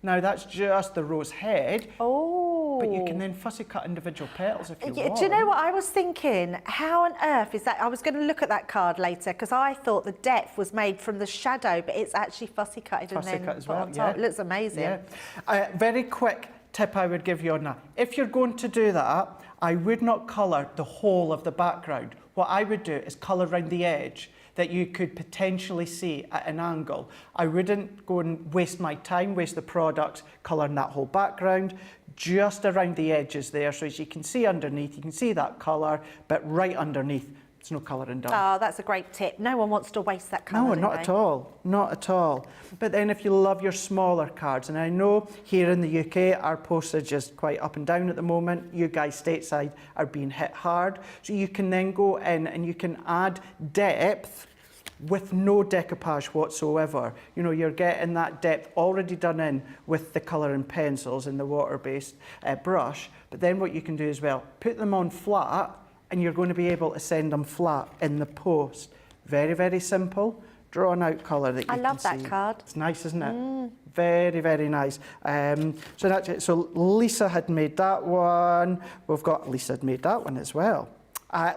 now that's just the rose head. Oh. But you can then fussy cut individual petals if you want. Do you know what I was thinking? How on earth is that? I was going to look at that card later because I thought the depth was made from the shadow, but it's actually fussy cutted and then Fussy cut as put well, on top. yeah. It looks amazing. Yeah. Very quick tip I would give you on that. If you're going to do that, I would not colour the whole of the background. What I would do is colour around the edge that you could potentially see at an angle. I wouldn't go and waste my time, waste the products colouring that whole background, just around the edges there, so as you can see underneath, you can see that colour, but right underneath, there's no colouring done. Oh, that's a great tip. No one wants to waste that colour. No, do not they? at all, not at all. But then if you love your smaller cards, and I know here in the UK, our postage is quite up and down at the moment. You guys stateside are being hit hard. So you can then go in and you can add depth with no decoupage whatsoever. You know, you're getting that depth already done in with the colouring pencils and the water-based brush. But then what you can do as well, put them on flat, and you're going to be able to send them flat in the post. Very, very simple. Drawn out colour that you can see. I love that card. It's nice, isn't it? Very, very nice. So that's it. So Lisa had made that one. We've got Lisa had made that one as well.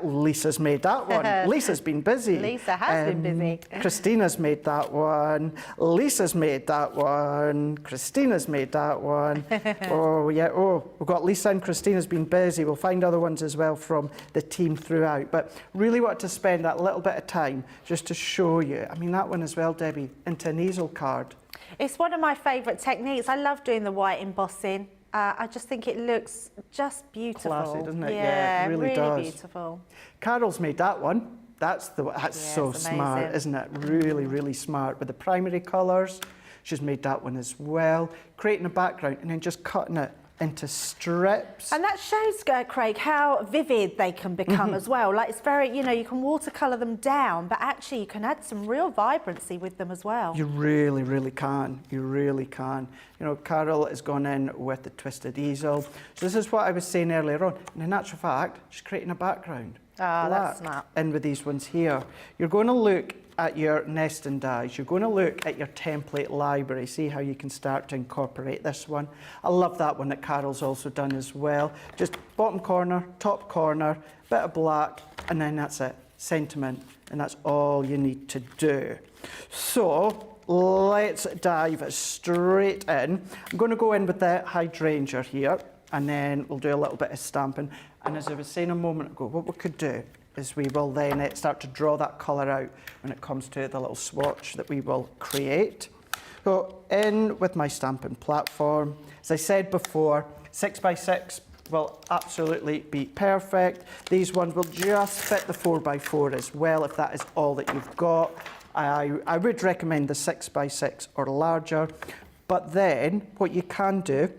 Lisa's made that one. Lisa's been busy. Lisa has been busy. Christina's made that one. Lisa's made that one. Christina's made that one. Oh, yeah. Oh, we've got Lisa and Christina's been busy. We'll find other ones as well from the team throughout. But really want to spend that little bit of time just to show you. I mean, that one as well, Debbie, into an easel card. It's one of my favourite techniques. I love doing the white embossing. I just think it looks just beautiful. Classy, doesn't it? Yeah, it really does. Beautiful. Carol's made that one. That's so it's smart, amazing. isn't it? Really, really smart with the primary colours. She's made that one as well. Creating a background and then just cutting it into strips. And that shows, Craig, how vivid they can become as well. Like, it's very, you know, you can watercolour them down, but actually you can add some real vibrancy with them as well. You really, really can. You really can. You know, Carol has gone in with the twisted easel. So this is what I was saying earlier on. And in actual fact, she's creating a background. Ah, that's Black smart. in with these ones here. You're going to look at your nesting dies. You're going to look at your template library, see how you can start to incorporate this one. I love that one that Carol's also done as well. Just bottom corner, top corner, bit of black, and then that's it. Sentiment, and that's all you need to do. So let's dive straight in. I'm going to go in with the hydrangea here, and then we'll do a little bit of stamping. And as I was saying a moment ago, what we could do is we will then start to draw that colour out when it comes to the little swatch that we will create. So in with my stamping platform, as I said before, 6x6 will absolutely be perfect. These ones will just fit the 4x4 as well if that is all that you've got. I would recommend the 6x6 or larger, but then what you can do,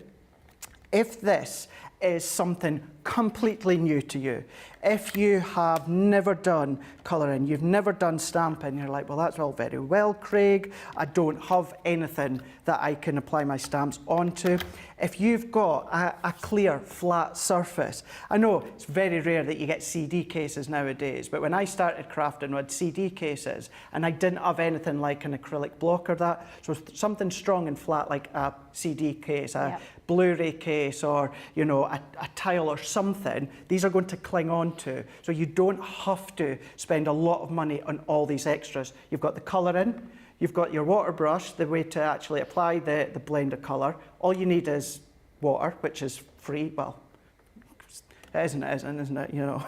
if this is something completely new to you, if you have never done colouring, you've never done stamping, you're like, well, that's all very well, Craig. I don't have anything that I can apply my stamps onto. If you've got a clear, flat surface, I know it's very rare that you get CD cases nowadays, but when I started crafting, we had CD cases, and I didn't have anything like an acrylic block or that. So something strong and flat like a CD case, a Blu-ray case, or, you know, a tile or something, these are going to cling on to. So you don't have to spend a lot of money on all these extras. You've got the colouring, you've got your water brush, the way to actually apply the blend of colour. All you need is water, which is free. Well, it isn't, isn't it, you know.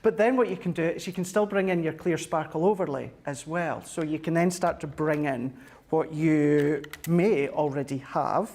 But then what you can do is you can still bring in your clear sparkle overlay as well. So you can then start to bring in what you may already have.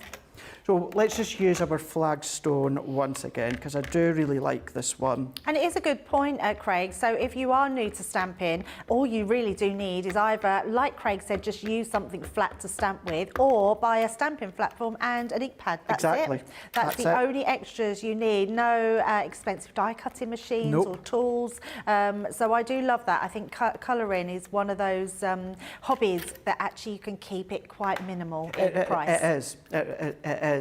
So let's just use our flagstone once again, because I do really like this one. And it is a good point, Craig. So if you are new to stamping, all you really do need is either, like Craig said, just use something flat to stamp with, or buy a stamping platform and an ink pad. That's Exactly. it. That's the only extras you need. No expensive die cutting machines or tools. So I do love that. I think colouring is one of those hobbies that actually you can keep it quite minimal in price. It is. It is.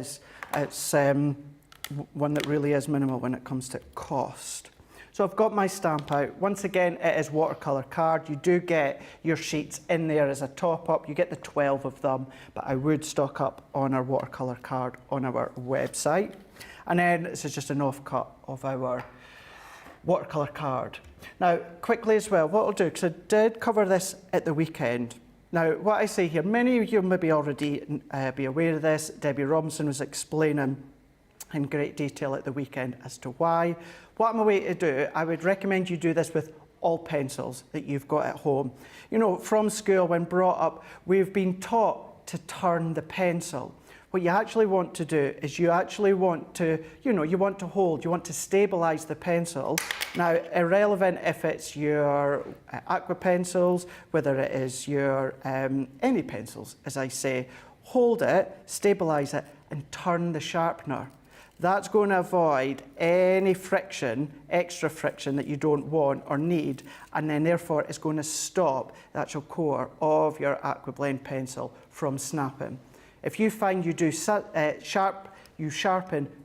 It's one that really is minimal when it comes to cost. So I've got my stamp out. Once again, it is watercolour card. You do get your sheets in there as a top-up. You get the 12 of them, but I would stock up on our watercolour card on our website. And then this is just an offcut of our watercolour card. Now, quickly as well, what I'll do, because I did cover this at the weekend. Now, what I say here, many of you maybe already be aware of this. Debbie Robinson was explaining in great detail at the weekend as to why. What I'm away to do, I would recommend you do this with all pencils that you've got at home. You know, from school, when brought up, we've been taught to turn the pencil. What you actually want to do is you actually want to, you want to hold, you want to stabilise the pencil. Now, irrelevant if it's your aqua pencils, whether it is your any pencils, as I say, hold it, stabilise it, and turn the sharpener. That's going to avoid any friction, extra friction that you don't want or need, and then therefore it's going to stop the actual core of your AquaBlend pencil from snapping. If you find you do sharpen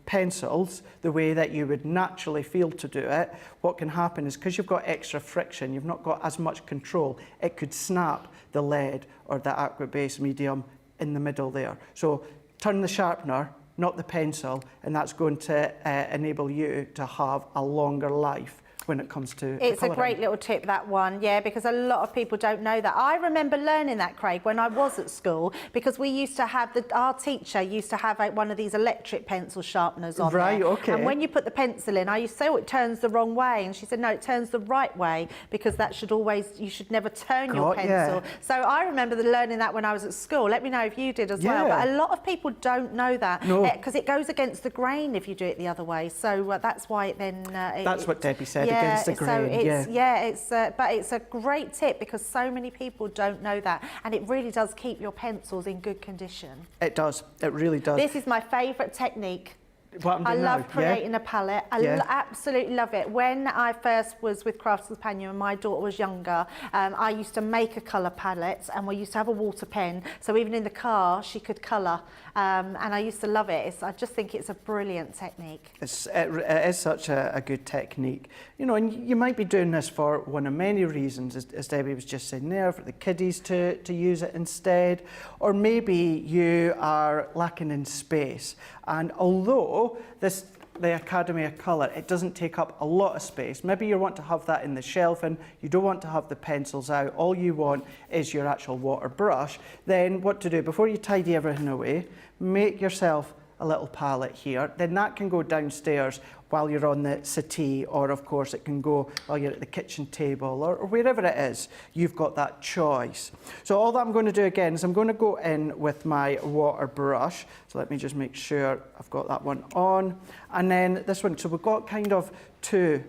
pencils the way that you would naturally feel to do it, what can happen is because you've got extra friction, you've not got as much control, it could snap the lead or the aqua base medium in the middle there. So turn the sharpener, not the pencil, and that's going to enable you to have a longer life when it comes to It's a great little tip, that one, yeah, because a lot of people don't know that. I remember learning that, Craig, when I was at school, because we used to have, our teacher used to have one of these electric pencil sharpeners on right, there. okay. And when you put the pencil in, I used to say, oh, it turns the wrong way. And she said, no, it turns the right way, because that should always, you should never turn your pencil. Yeah. So I remember learning that when I was at school. Let me know if you did as well. But a lot of people don't know that, because it goes against the grain if you do it the other way. So that's why it then... that's what Debbie said, yeah, against the grain. So it's, but it's a great tip, because so many people don't know that, and it really does keep your pencils in good condition. It does. It really does. This is my favourite technique. What I'm I doing love now, creating a palette. I absolutely love it. When I first was with Crafts Companion and my daughter was younger, I used to make a colour palette, and we used to have a water pen, so even in the car she could colour, and I used to love it. I just think it's a brilliant technique. It is such a good technique. You know, and you might be doing this for one of many reasons, as Debbie was just saying there, for the kiddies to use it instead, or maybe you are lacking in space. And although the Academy of Colour, it doesn't take up a lot of space. Maybe you want to have that in the shelving, you don't want to have the pencils out, all you want is your actual water brush. Then what to do, before you tidy everything away, make yourself a little palette here. Then that can go downstairs while you're on the settee, or of course it can go while you're at the kitchen table, or wherever it is. You've got that choice. So all that I'm going to do again is I'm going to go in with my water brush. So let me just make sure I've got that one on. And then this one, so we've got kind of two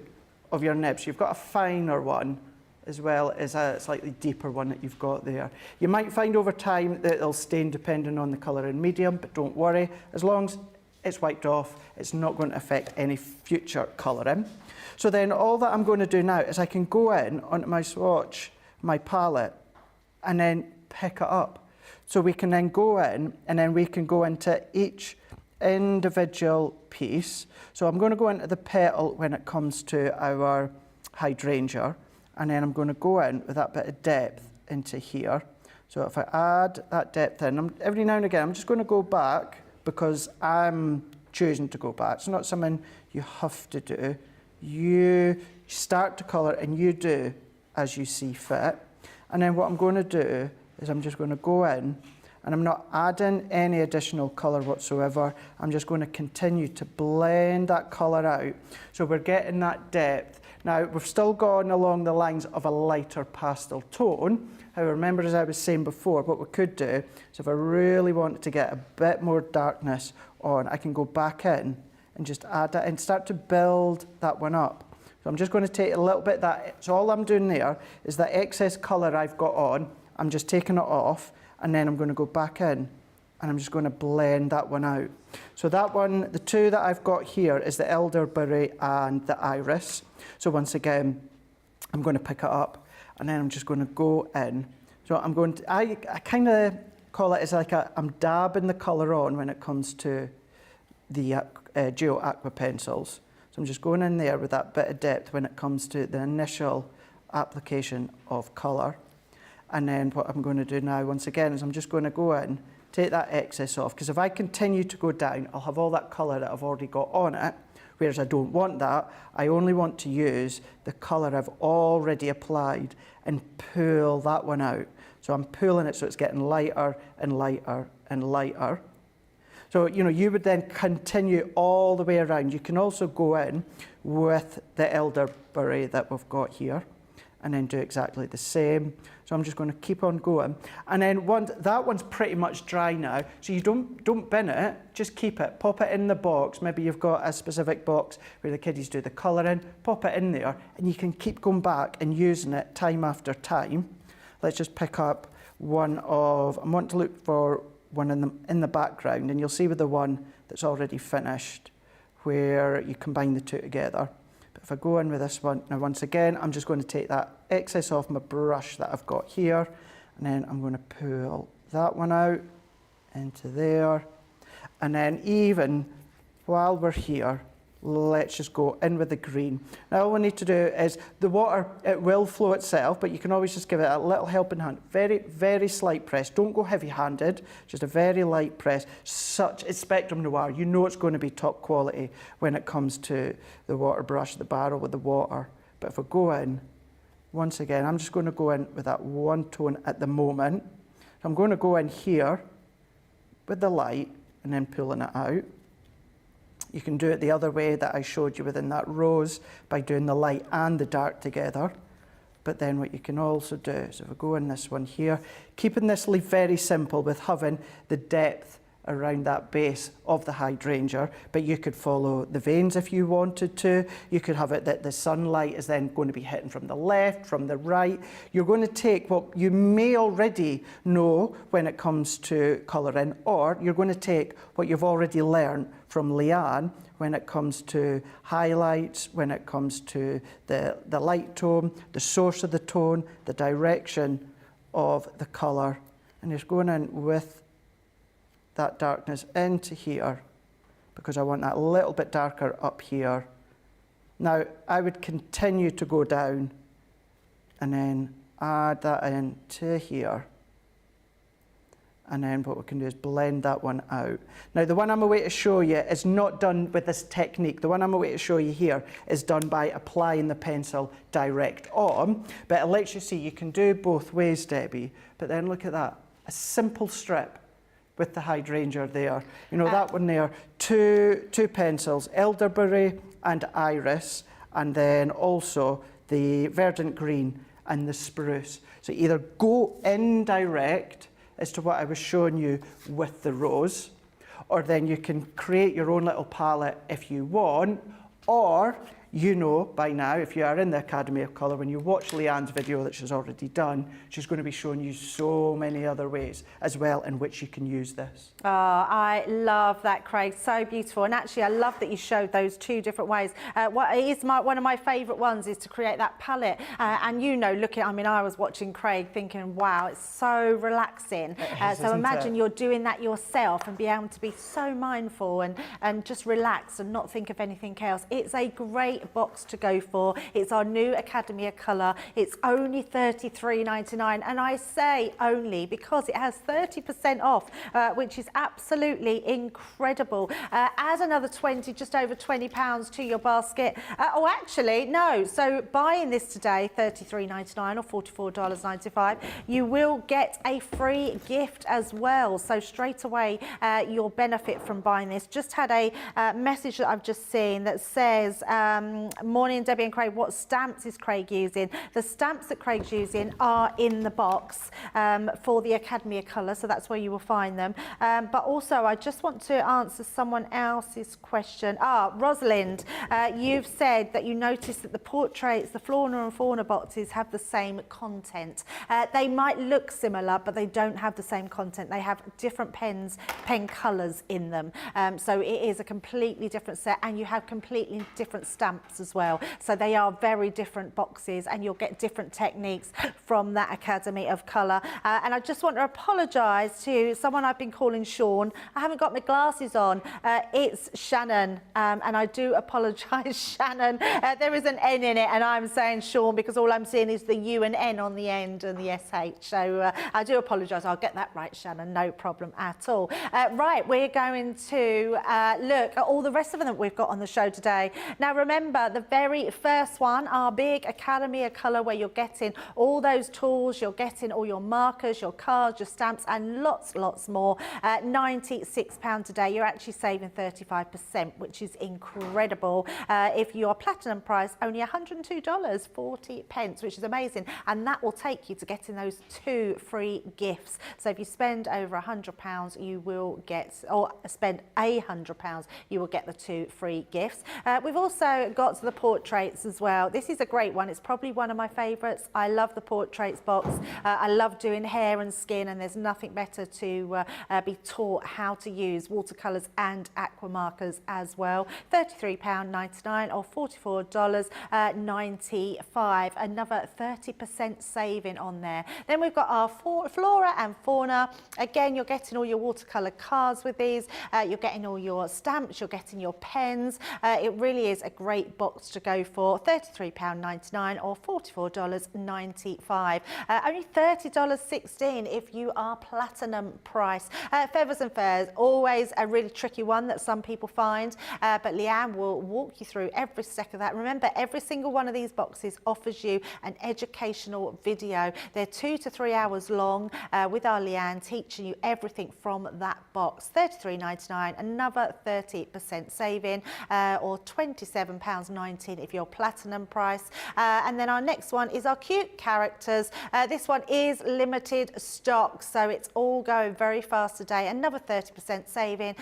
of your nibs. You've got a finer one as well as a slightly deeper one that you've got there. You might find over time that it'll stain depending on the colour and medium, but don't worry, as long as it's wiped off, it's not going to affect any future colouring. So then all that I'm going to do now is I can go in onto my swatch, my palette, and then pick it up. So we can then go in, and then we can go into each individual piece. So I'm going to go into the petal when it comes to our hydrangea, and then I'm going to go in with that bit of depth into here. So if I add that depth in, every now and again I'm just going to go back, because I'm choosing to go back. It's not something you have to do. You start to colour and you do as you see fit. And then what I'm going to do is I'm just going to go in, and I'm not adding any additional colour whatsoever. I'm just going to continue to blend that colour out. So we're getting that depth. Now, we've still gone along the lines of a lighter pastel tone. However, remember, as I was saying before, what we could do is if I really wanted to get a bit more darkness on, I can go back in and just add it and start to build that one up. So I'm just going to take a little bit that, so all I'm doing there is that excess colour I've got on, I'm just taking it off, and then I'm going to go back in and I'm just going to blend that one out. So that one, the two that I've got here is the elderberry and the iris. So once again, I'm going to pick it up and then I'm just going to go in. So I'm going to, I kind of call it as like I'm dabbing the colour on when it comes to the Geo Aqua pencils. So I'm just going in there with that bit of depth when it comes to the initial application of colour. And then what I'm going to do now, once again, is I'm just going to go in, take that excess off, because if I continue to go down, I'll have all that colour that I've already got on it, whereas I don't want that. I only want to use the colour I've already applied and pull that one out. So I'm pulling it so it's getting lighter and lighter and lighter. So, you know, you would then continue all the way around. You can also go in with the elderberry that we've got here and then do exactly the same. So I'm just going to keep on going. And then once that one's pretty much dry now, so you don't bin it, just keep it, pop it in the box. Maybe you've got a specific box where the kiddies do the colouring, pop it in there, and you can keep going back and using it time after time. Let's just pick up one of, I want to look for one in the background, and you'll see with the one that's already finished where you combine the two together. But if I go in with this one, now once again, I'm just going to take that excess off my brush that I've got here, and then I'm going to pull that one out into there. And then even while we're here, let's just go in with the green. Now all we need to do is, the water, it will flow itself, but you can always just give it a little helping hand. Very, very slight press. Don't go heavy-handed, just a very light press. Such is Spectrum Noir. You know it's going to be top quality when it comes to the water brush, the barrel with the water. But if I go in, once again, I'm just going to go in with that one tone at the moment. So I'm going to go in here with the light and then pulling it out. You can do it the other way that I showed you within that rose by doing the light and the dark together. But then what you can also do is if I go in this one here, keeping this leaf very simple with having the depth around that base of the hydrangea, but you could follow the veins if you wanted to. You could have it that the sunlight is then going to be hitting from the left, from the right. You're going to take what you may already know when it comes to colouring, or you're going to take what you've already learned from Leanne when it comes to highlights, when it comes to the light tone, the source of the tone, the direction of the colour, and just going in with that darkness into here because I want that a little bit darker up here. Now I would continue to go down and then add that into here, and then what we can do is blend that one out. Now the one I'm away to show you is not done with this technique. The one I'm away to show you here is done by applying the pencil direct on, but it lets you see you can do both ways, Debbie. But then look at that, a simple strip with the hydrangea there. You know, that one there, two pencils, elderberry and iris, and then also the verdant green and the spruce. So either go in direct as to what I was showing you with the rose, or then you can create your own little palette if you want, or you know by now, if you are in the Academy of Colour, when you watch Leanne's video that she's already done, she's going to be showing you so many other ways as well in which you can use this. Oh, I love that, Craig. So beautiful. And actually, I love that you showed those two different ways. One of my favourite ones is to create that palette. And you know, I was watching Craig thinking, wow, it's so relaxing. So imagine you're doing that yourself and be able to be so mindful and just relax and not think of anything else. It's a great box to go for. It's our new Academy of Colour. It's only $33.99, and I say only because it has 30% off, which is absolutely incredible. Add another 20, just over £20 to your basket. Oh, actually, no. So buying this today, $33.99 or $44.95, you will get a free gift as well. So straight away, you'll benefit from buying this. Just had a message that I've just seen that says, morning, Debbie and Craig. What stamps is Craig using? The stamps that Craig's using are in the box for the Academy of Colour, so that's where you will find them. But also, I just want to answer someone else's question. Rosalind, you've said that you noticed that the portraits, the flora and fauna boxes have the same content. They might look similar, but they don't have the same content. They have different pen colours in them. So it is a completely different set, and you have completely different stamps as well. So they are very different boxes, and you'll get different techniques from that Academy of Colour. And I just want to apologise to someone I've been calling Sean. I haven't got my glasses on. It's Shannon, and I do apologise, Shannon. There is an N in it, and I'm saying Sean because all I'm seeing is the U and N on the end and the SH. So I do apologise. I'll get that right, Shannon. No problem at all. Right, we're going to look at all the rest of them that we've got on the show today. Now, remember, the very first one, our big Academy of Colour, where you're getting all those tools, you're getting all your markers, your cards, your stamps, and lots more. £96 a day. You're actually saving 35%, which is incredible. If you're platinum price, only $102.40, which is amazing. And that will take you to getting those 2 free gifts. So if you spend over £100, you will get, or spend £100, you will get the 2 free gifts. We've also got the portraits as well. This is a great one. It's probably one of my favourites. I love the portraits box. I love doing hair and skin, and there's nothing better to be taught how to use watercolours and aqua markers as well. £33.99 or $44.95. Another 30% saving on there. Then we've got our flora and fauna. Again, you're getting all your watercolour cards with these. You're getting all your stamps. You're getting your pens. It really is a great box to go for. £33.99 or $44.95. Only $30.16 if you are platinum price. Feathers and Fairs, always a really tricky one that some people find, but Leanne will walk you through every step of that. Remember, every single one of these boxes offers you an educational video. They're 2 to 3 hours long with our Leanne teaching you everything from that box. £33.99, another 30% saving, or £27.19 if you're platinum price. And then our next one is our cute characters. This one is limited stock, so it's all going very fast today. Another 30% saving.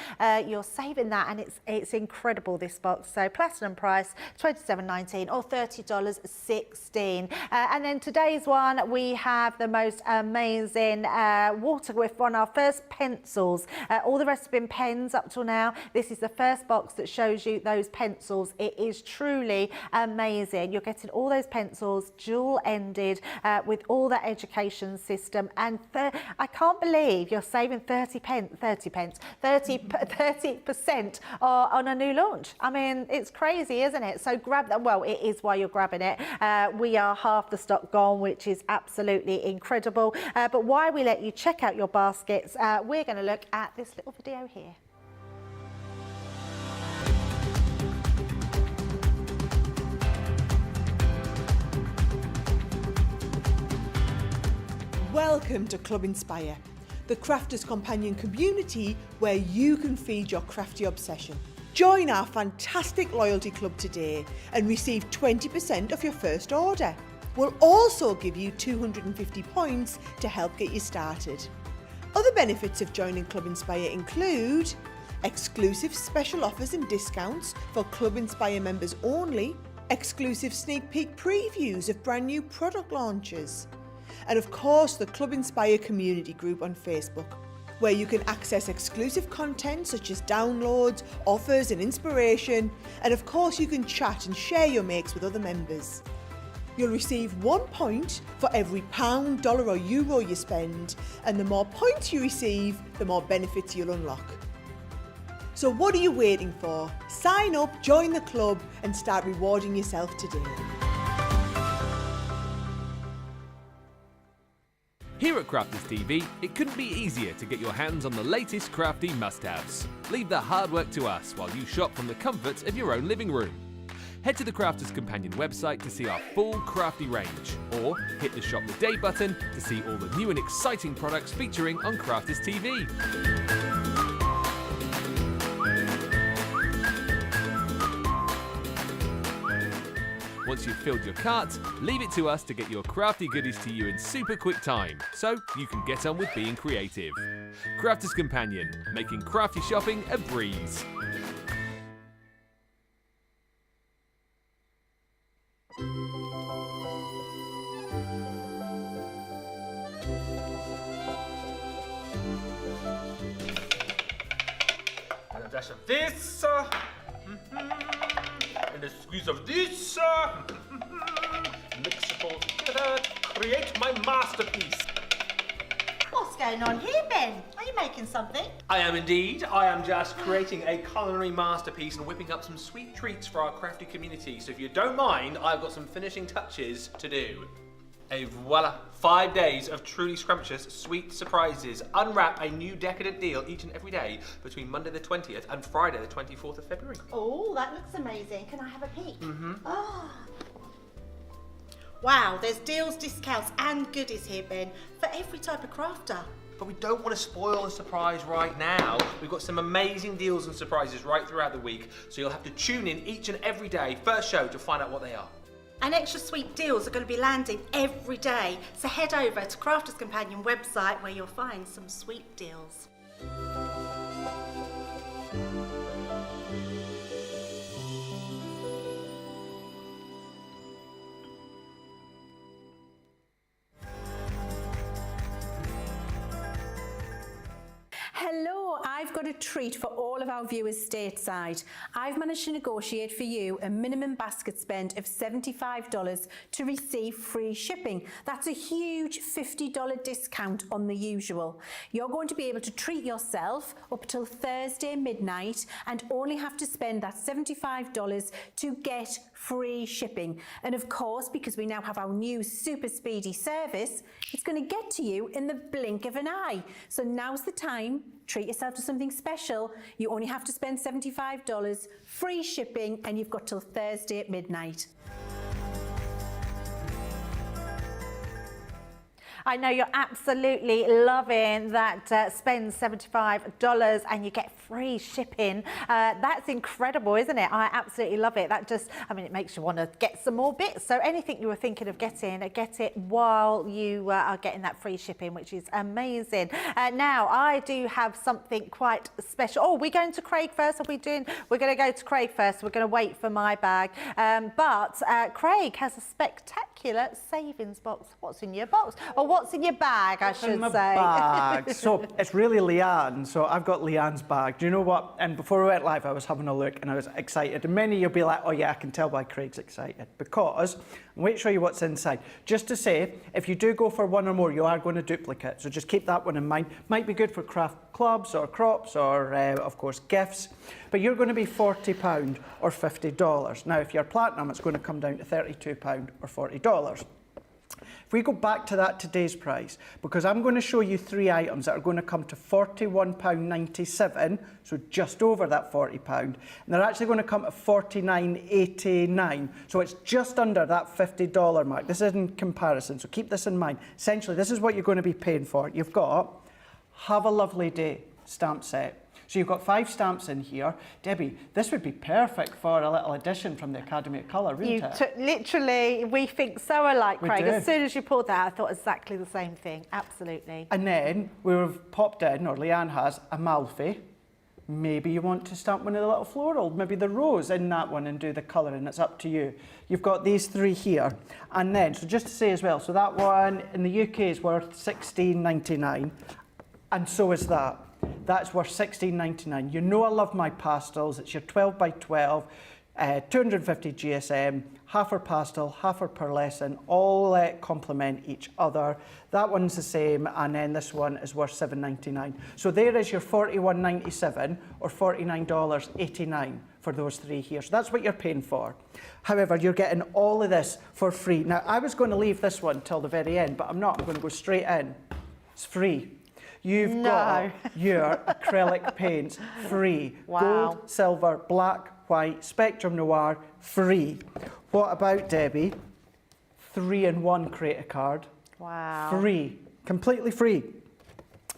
You're saving that, and it's incredible, this box. So platinum price, $27.19 or $30.16. And then today's one, we have the most amazing watergraph one, our first pencils. All the rest have been pens up till now. This is the first box that shows you those pencils. It is truly amazing. You're getting all those pencils dual-ended with all that education system, and I can't believe you're saving 30% on a new launch. I mean, it's crazy, isn't it? So grab that. Well, it is why you're grabbing it. We are half the stock gone, which is absolutely incredible. But while we let you check out your baskets, we're going to look at this little video here. Welcome to Club Inspire, the crafters' companion community where you can feed your crafty obsession. Join our fantastic loyalty club today and receive 20% off your first order. We'll also give you 250 points to help get you started. Other benefits of joining Club Inspire include exclusive special offers and discounts for Club Inspire members only, exclusive sneak peek previews of brand new product launches, and of course the Club Inspire community group on Facebook, where you can access exclusive content such as downloads, offers and inspiration, and of course you can chat and share your makes with other members. You'll receive 1 point for every £1, dollar or euro you spend, and the more points you receive, the more benefits you'll unlock. So what are you waiting for? Sign up, join the club and start rewarding yourself today. Here at Crafters TV, it couldn't be easier to get your hands on the latest crafty must-haves. Leave the hard work to us while you shop from the comforts of your own living room. Head to the Crafters Companion website to see our full crafty range, or hit the Shop the Day button to see all the new and exciting products featuring on Crafters TV. Once you've filled your cart, leave it to us to get your crafty goodies to you in super quick time, so you can get on with being creative. Crafter's Companion, making crafty shopping a breeze. And a dash of this, and a squeeze of this, mix it all together, create my masterpiece. What's going on here, Ben? Are you making something? I am indeed. I am just creating a culinary masterpiece and whipping up some sweet treats for our crafty community. So if you don't mind, I've got some finishing touches to do. Et voila, 5 days of truly scrumptious sweet surprises. Unwrap a new decadent deal each and every day between Monday the 20th and Friday the 24th of February. Oh, that looks amazing. Can I have a peek? Oh. Wow, there's deals, discounts and goodies here, Ben, for every type of crafter. But we don't want to spoil the surprise right now. We've got some amazing deals and surprises right throughout the week, so you'll have to tune in each and every day, first show, to find out what they are. And extra sweet deals are going to be landing every day, so head over to Crafter's Companion website where you'll find some sweet deals. Hello, I've got a treat for all of our viewers stateside. I've managed to negotiate for you a minimum basket spend of $75 to receive free shipping. That's a huge $50 discount on the usual. You're going to be able to treat yourself up till Thursday midnight and only have to spend that $75 to get free shipping. And of course, because we now have our new super speedy service, it's going to get to you in the blink of an eye. So now's the time. Treat yourself to something special. You only have to spend $75, free shipping, and you've got till Thursday at midnight. I know you're absolutely loving that spend $75 and you get free shipping. That's incredible, isn't it? I absolutely love it. That just, I mean, it makes you want to get some more bits. So anything you were thinking of getting, get it while you are getting that free shipping, which is amazing. Now, I do have something quite special. Oh, we're going to Craig first. We're going to go to Craig first. We're going to wait for my bag. But Craig has a spectacular savings box. What's in your box? Or what's in your bag, I should in my say. bag. So it's really Leanne. So I've got Leanne's bag. Do you know what? And before we went live, I was having a look and I was excited. And many of you'll be like, oh yeah, I can tell why Craig's excited. Because, wait to show you what's inside. Just to say, if you do go for one or more, you are going to duplicate. So just keep that one in mind. Might be good for craft clubs or crops or, of course, gifts. But you're going to be £40 or $50. Now, if you're platinum, it's going to come down to £32 or $40. If we go back to that today's price, because I'm going to show you 3 items that are going to come to £41.97, so just over that £40, and they're actually going to come at $49.89, so it's just under that $50 mark. This is in comparison, so keep this in mind. Essentially, this is what you're going to be paying for. You've got Have a Lovely Day stamp set. So you've got 5 stamps in here. Debbie, this would be perfect for a little addition from the Academy of Colour, wouldn't it? Literally, we think so alike, We Craig. do. As soon as you pulled that, I thought exactly the same thing. Absolutely. And then we've popped in, or Leanne has, Amalfi. Maybe you want to stamp one of the little floral, maybe the rose in that one and do the colouring. It's up to you. You've got these 3 here. And then, so just to say as well, so that one in the UK is worth $16.99, and so is that. That's worth $16.99. You know I love my pastels. It's your 12 by 12, 250 GSM, half are pastel, half are pearlescent, all complement each other. That one's the same, and then this one is worth $7.99. So there is your $41.97 or $49.89 for those 3 here. So that's what you're paying for. However, you're getting all of this for free. Now, I was going to leave this one till the very end, but I'm not. I'm going to go straight in. It's free. You've got your acrylic paints free. Wow. Gold, silver, black, white, Spectrum Noir, free. What about, Debbie? 3-in-1 create a card. Wow. Free. Completely free.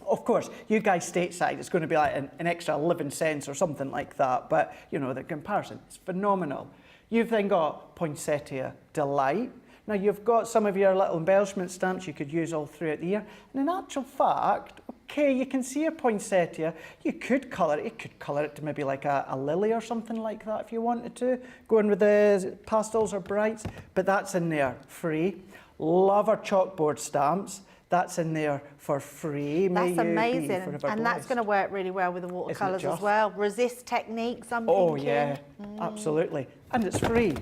Of course, you guys stateside, it's going to be like an extra 11 cents or something like that. But, you know, the comparison is phenomenal. You've then got Poinsettia Delight. Now you've got some of your little embellishment stamps you could use all throughout the year. And in actual fact, okay, you can see a poinsettia. You could colour it. You could colour it to maybe like a lily or something like that if you wanted to. Go in with the pastels or brights, but that's in there free. Love our chalkboard stamps. That's in there for free. That's amazing. And that's going to work really well with the watercolours as well. Resist techniques, I'm thinking. Oh, yeah, absolutely. And it's free.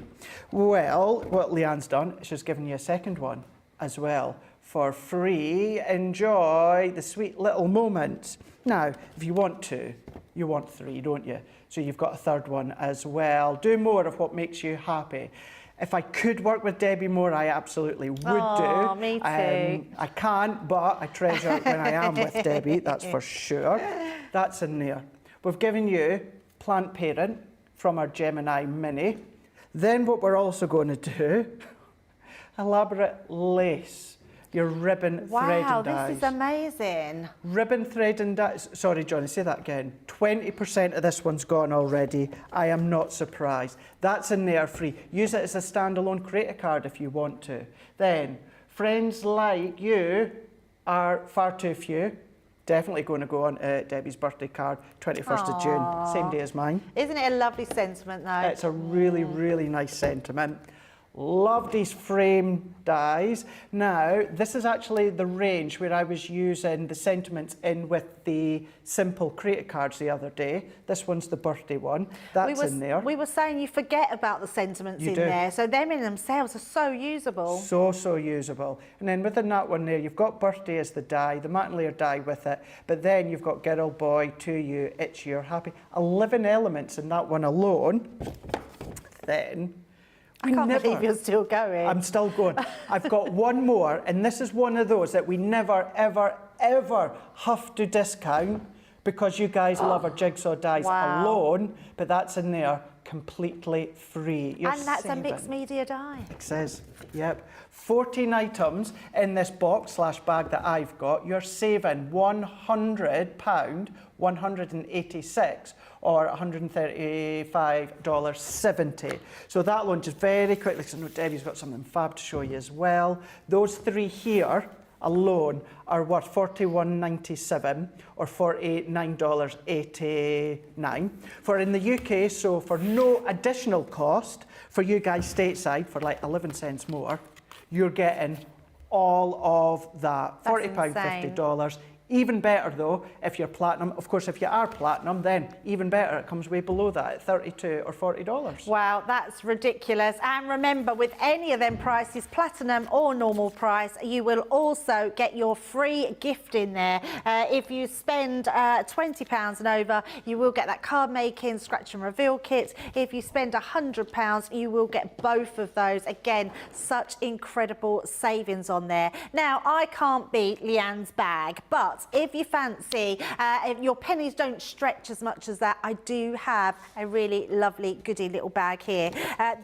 Well, what Leanne's done, she's given you a second one as well for free. Enjoy the sweet little moments. Now, if you want to, you want 3, don't you? So you've got a third one as well. Do more of what makes you happy. If I could work with Debbie more, I absolutely would do. Me too. I can't, but I treasure it when I am with Debbie, that's for sure. That's in there. We've given you Plant Parent from our Gemini Mini. Then what we're also going to do, elaborate lace. Your ribbon thread and dyes. Wow, this is amazing. Ribbon thread and dyes. Sorry, Johnny, say that again. 20% of this one's gone already. I am not surprised. That's in there free. Use it as a standalone creator card if you want to. Then, friends like you are far too few. Definitely going to go on Debbie's birthday card, 21st of June, same day as mine. Isn't it a lovely sentiment, though? It's a really, really nice sentiment. Love these frame dies. Now, this is actually the range where I was using the sentiments in with the simple creator cards the other day. This one's the birthday one. That's in there. We were saying you forget about the sentiments in there, so them in themselves are so usable. So usable. And then within that one there, you've got birthday as the die, the matte layer die with it, but then you've got girl, boy, to you, it's your happy. 11 elements in that one alone. Then I can't believe you're still going. I'm still going. I've got one more, and this is one of those that we never, ever, ever have to discount because you guys love our Jigsaw Dies alone, but that's in there completely free. And that's a mixed media die. It says, yep. 14 items in this box/bag that I've got. You're saving £100, 186 or $135.70. So that launches very quickly. So I know Debbie's got something fab to show you as well. Those 3 here alone are worth $41.97 or $49.89 for in the UK. So for no additional cost for you guys stateside, for like 11 cents more, you're getting all of that. £40, $50. Even better though, if you're platinum. Of course, if you are platinum, then even better. It comes way below that at $32 or $40. Wow, that's ridiculous. And remember, with any of them prices, platinum or normal price, you will also get your free gift in there. If you spend £20 and over, you will get that card making scratch and reveal kit. If you spend £100, you will get both of those. Again, such incredible savings on there. Now, I can't beat Leanne's bag, but if you fancy, if your pennies don't stretch as much as that, I do have a really lovely goody little bag here.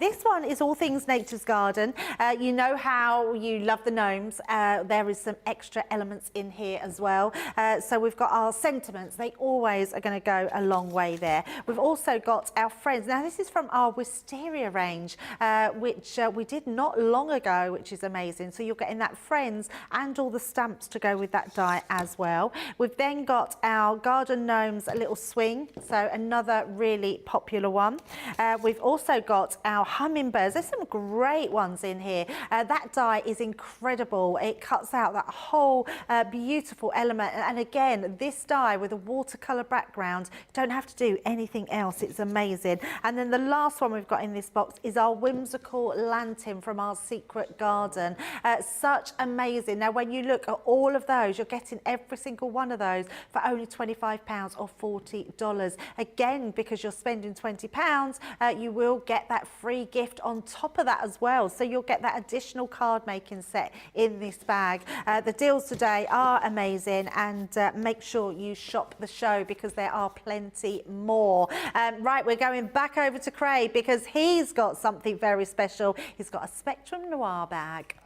This one is all things Nature's Garden. You know how you love the gnomes. There is some extra elements in here as well. So we've got our sentiments. They always are going to go a long way there. We've also got our friends. Now this is from our wisteria range, which we did not long ago, which is amazing. So you're getting that friends and all the stamps to go with that die as well. We've then got our garden gnomes, a little swing, so another really popular one. We've also got our hummingbirds. There's some great ones in here. That die is incredible. It cuts out that whole beautiful element. And again, this die with a watercolor background, you don't have to do anything else. It's amazing. And then the last one we've got in this box is our whimsical lantern from our secret garden. Such amazing. Now, when you look at all of those, you're getting every single one of those for only £25 or $40. Again, because you're spending £20, you will get that free gift on top of that as well. So you'll get that additional card making set in this bag. The deals today are amazing, and make sure you shop the show because there are plenty more. Right, we're going back over to Craig because he's got something very special. He's got a Spectrum Noir bag.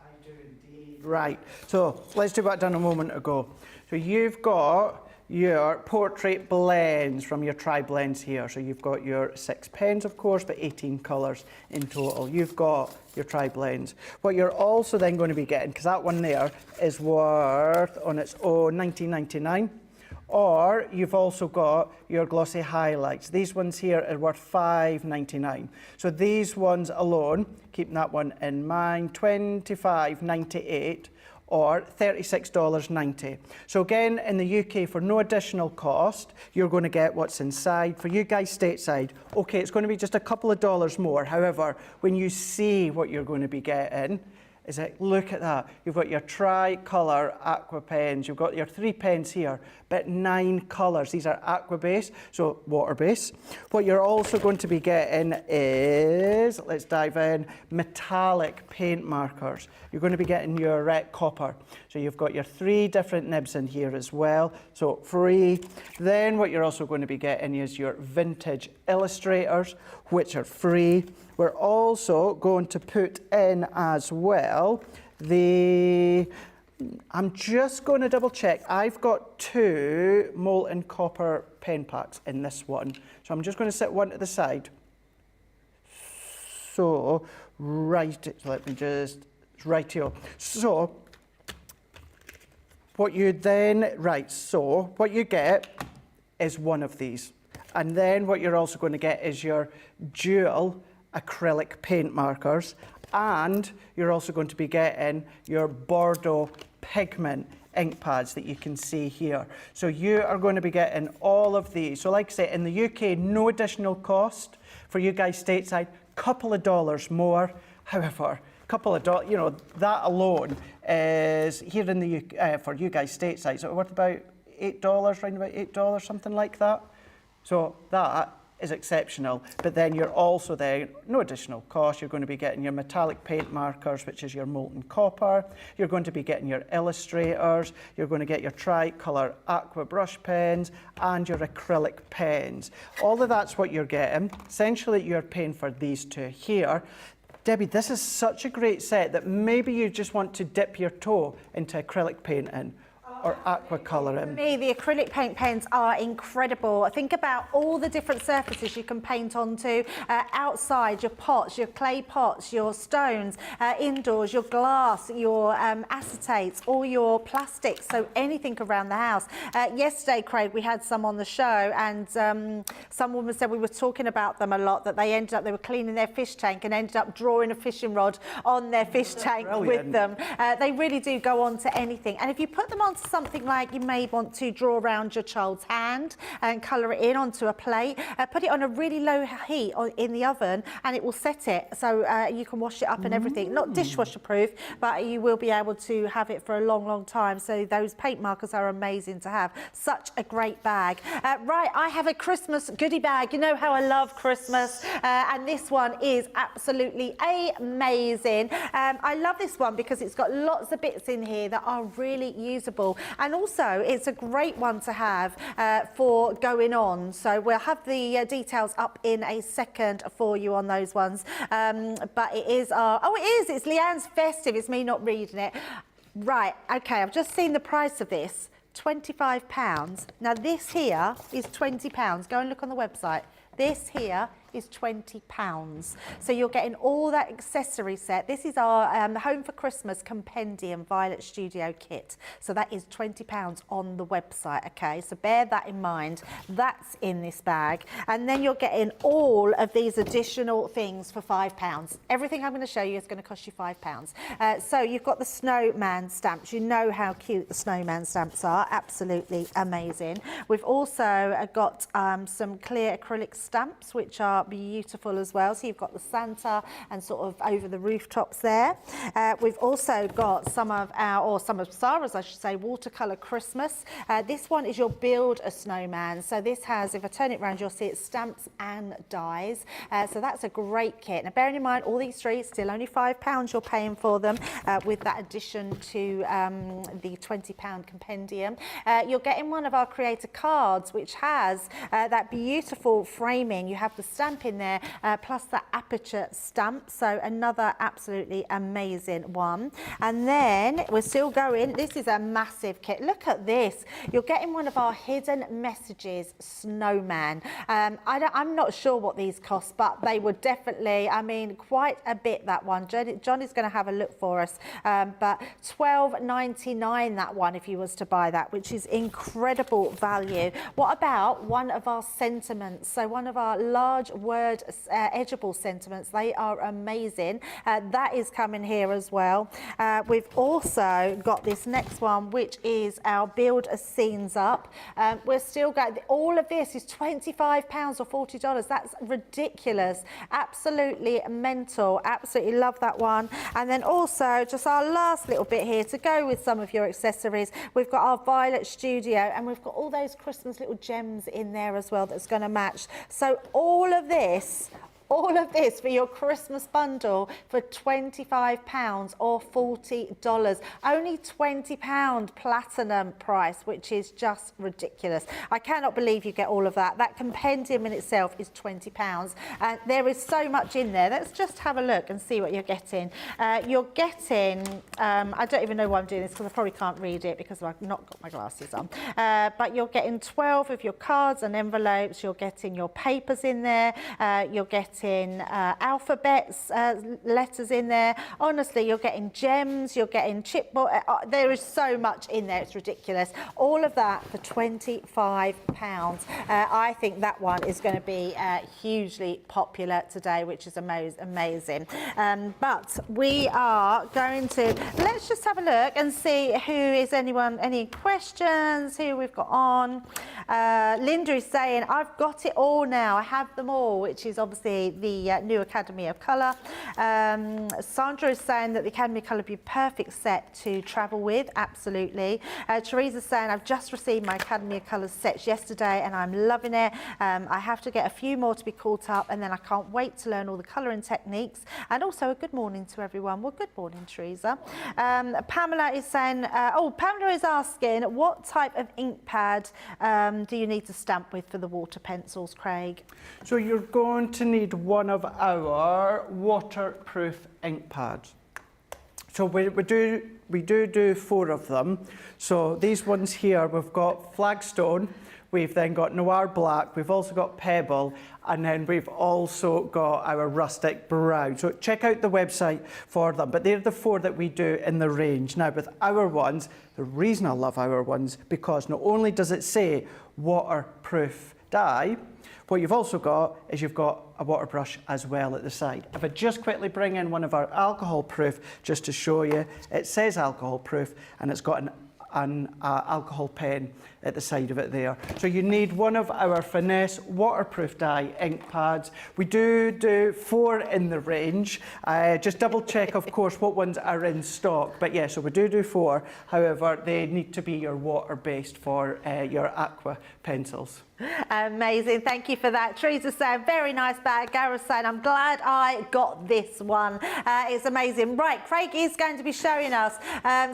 Right, so let's do what I done a moment ago. So you've got your portrait blends from your tri-blends here. So you've got your 6 pens, of course, but 18 colours in total. You've got your tri-blends. What you're also then going to be getting, because that one there is worth on its own $19.99, or you've also got your glossy highlights. These ones here are worth $5.99. So these ones alone, keeping that one in mind, $25.98 or $36.90. So again, in the UK, for no additional cost, you're going to get what's inside. For you guys stateside, okay, it's going to be just a couple of dollars more. However, when you see what you're going to be getting, is it, look at that. You've got your tri-colour aqua pens. You've got your 3 pens here, but 9 colours. These are aqua base, so water base. What you're also going to be getting is, let's dive in, metallic paint markers. You're going to be getting your red copper. So you've got your 3 different nibs in here as well, so free. Then what you're also going to be getting is your vintage illustrators, which are free. We're also going to put in as well I'm just going to double check. I've got 2 molten copper pen packs in this one. So I'm just going to set one to the side. So, let me just, right here. So, what you get is one of these. And then what you're also going to get is your dual acrylic paint markers, and you're also going to be getting your Bordeaux pigment ink pads that you can see here. So you are going to be getting all of these. So like I say, in the UK, no additional cost. For you guys stateside, couple of dollars more. However, couple of dollars, you know, that alone is here in the UK, for you guys stateside, so worth about $8, around about $8, something like that. So that is exceptional, but then you're also there, no additional cost, you're going to be getting your metallic paint markers, which is your molten copper, you're going to be getting your illustrators, you're going to get your tri-colour aqua brush pens, and your acrylic pens. All of that's what you're getting. Essentially, you're paying for these 2 here. Debbie, this is such a great set that maybe you just want to dip your toe into acrylic painting or aqua colouring. For me, the acrylic paint pens are incredible. Think about all the different surfaces you can paint onto, outside, your pots, your clay pots, your stones, indoors, your glass, your acetates, all your plastics, so anything around the house. Yesterday, Craig, we had some on the show, and some woman said we were talking about them a lot, that they were cleaning their fish tank and ended up drawing a fishing rod on their fish tank with them. They really do go on to anything. And if you put them onto something like you may want to draw around your child's hand and colour it in onto a plate, put it on a really low heat in the oven, and it will set it so you can wash it up and everything. Not dishwasher proof, but you will be able to have it for a long, long time. So those paint markers are amazing to have. Such a great bag. Right, I have a Christmas goodie bag. You know how I love Christmas, and this one is absolutely amazing. I love this one because it's got lots of bits in here that are really usable. And also, it's a great one to have for going on. So we'll have the details up in a second for you on those ones. But it is it's Leanne's Festive. It's me not reading it. Right, okay, I've just seen the price of this, £25. Now this here is £20. Go and look on the website. This here is £20. So you're getting all that accessory set. This is our Home for Christmas Compendium Violet Studio Kit. So that is £20 on the website, okay? So bear that in mind. That's in this bag. And then you're getting all of these additional things for £5. Everything I'm going to show you is going to cost you £5. So you've got the snowman stamps. You know how cute the snowman stamps are. Absolutely amazing. We've also got some clear acrylic stamps, which are beautiful as well. So you've got the Santa and sort of over the rooftops there. We've also got some of Sarah's, I should say, watercolor Christmas. This one is your build a snowman. So this has, if I turn it around, you'll see it's stamps and dies. So that's a great kit. Now bearing in mind, all these three, still only £5 you're paying for them, with that addition to the £20 compendium. You're getting one of our creator cards, which has that beautiful framing. You have the stamp stamp in there, plus the aperture stamp. So another absolutely amazing one. And then we're still going. This is a massive kit. Look at this. You're getting one of our hidden messages snowman. I'm not sure what these cost, but they would definitely, I mean, quite a bit, that one. John is going to have a look for us. But $12.99 that one if you was to buy that, which is incredible value. What about one of our sentiments? So one of our large word edgeable sentiments. They are amazing. That is coming here as well. We've also got this next one, which is our build a scenes up. We're still going, all of this is £25 or $40. That's ridiculous. Absolutely mental. Absolutely love that one. And then also just our last little bit here to go with some of your accessories. We've got our Violet Studio, and we've got all those Christmas little gems in there as well that's going to match. So all of this for your Christmas bundle for £25 or $40. Only £20 platinum price, which is just ridiculous. I cannot believe you get all of that. That compendium in itself is £20. And there is so much in there. Let's just have a look and see what you're getting. You're getting, I don't even know why I'm doing this because I probably can't read it because I've not got my glasses on. But you're getting 12 of your cards and envelopes. You're getting your papers in there. You're getting alphabets, letters in there. Honestly, you're getting gems, you're getting chipboard. There is so much in there, it's ridiculous. All of that for £25. I think that one is going to be hugely popular today, which is amazing. But we are going to, let's just have a look and see who is any questions, who we've got on. Linda is saying, I've got it all now. I have them all, which is obviously the new Academy of Colour. Sandra is saying that the Academy of Colour would be a perfect set to travel with. Absolutely. Teresa's saying, I've just received my Academy of Colours sets yesterday and I'm loving it. I have to get a few more to be caught up, and then I can't wait to learn all the colouring techniques. And also a good morning to everyone. Well, good morning, Teresa. Pamela is saying, Pamela is asking, what type of ink pad do you need to stamp with for the water pencils, Craig? So you're going to need one of our waterproof ink pads. So we do 4 of them. So these ones here, we've got Flagstone, we've then got Noir Black, we've also got Pebble, and then we've also got our Rustic Brown. So check out the website for them. But they're the 4 that we do in the range. Now with our ones, the reason I love our ones, because not only does it say waterproof dye, what you've also got is you've got a water brush as well at the side. If I just quickly bring in one of our alcohol proof, just to show you, it says alcohol proof and it's got an alcohol pen at the side of it there. So you need one of our Finesse waterproof dye ink pads. We do 4 in the range. Just double check, of course, what ones are in stock. But yeah, so we do 4. However, they need to be your water-based for your aqua pencils. Amazing, thank you for that. Teresa saying, very nice bag. Gareth saying, I'm glad I got this one. It's amazing. Right, Craig is going to be showing us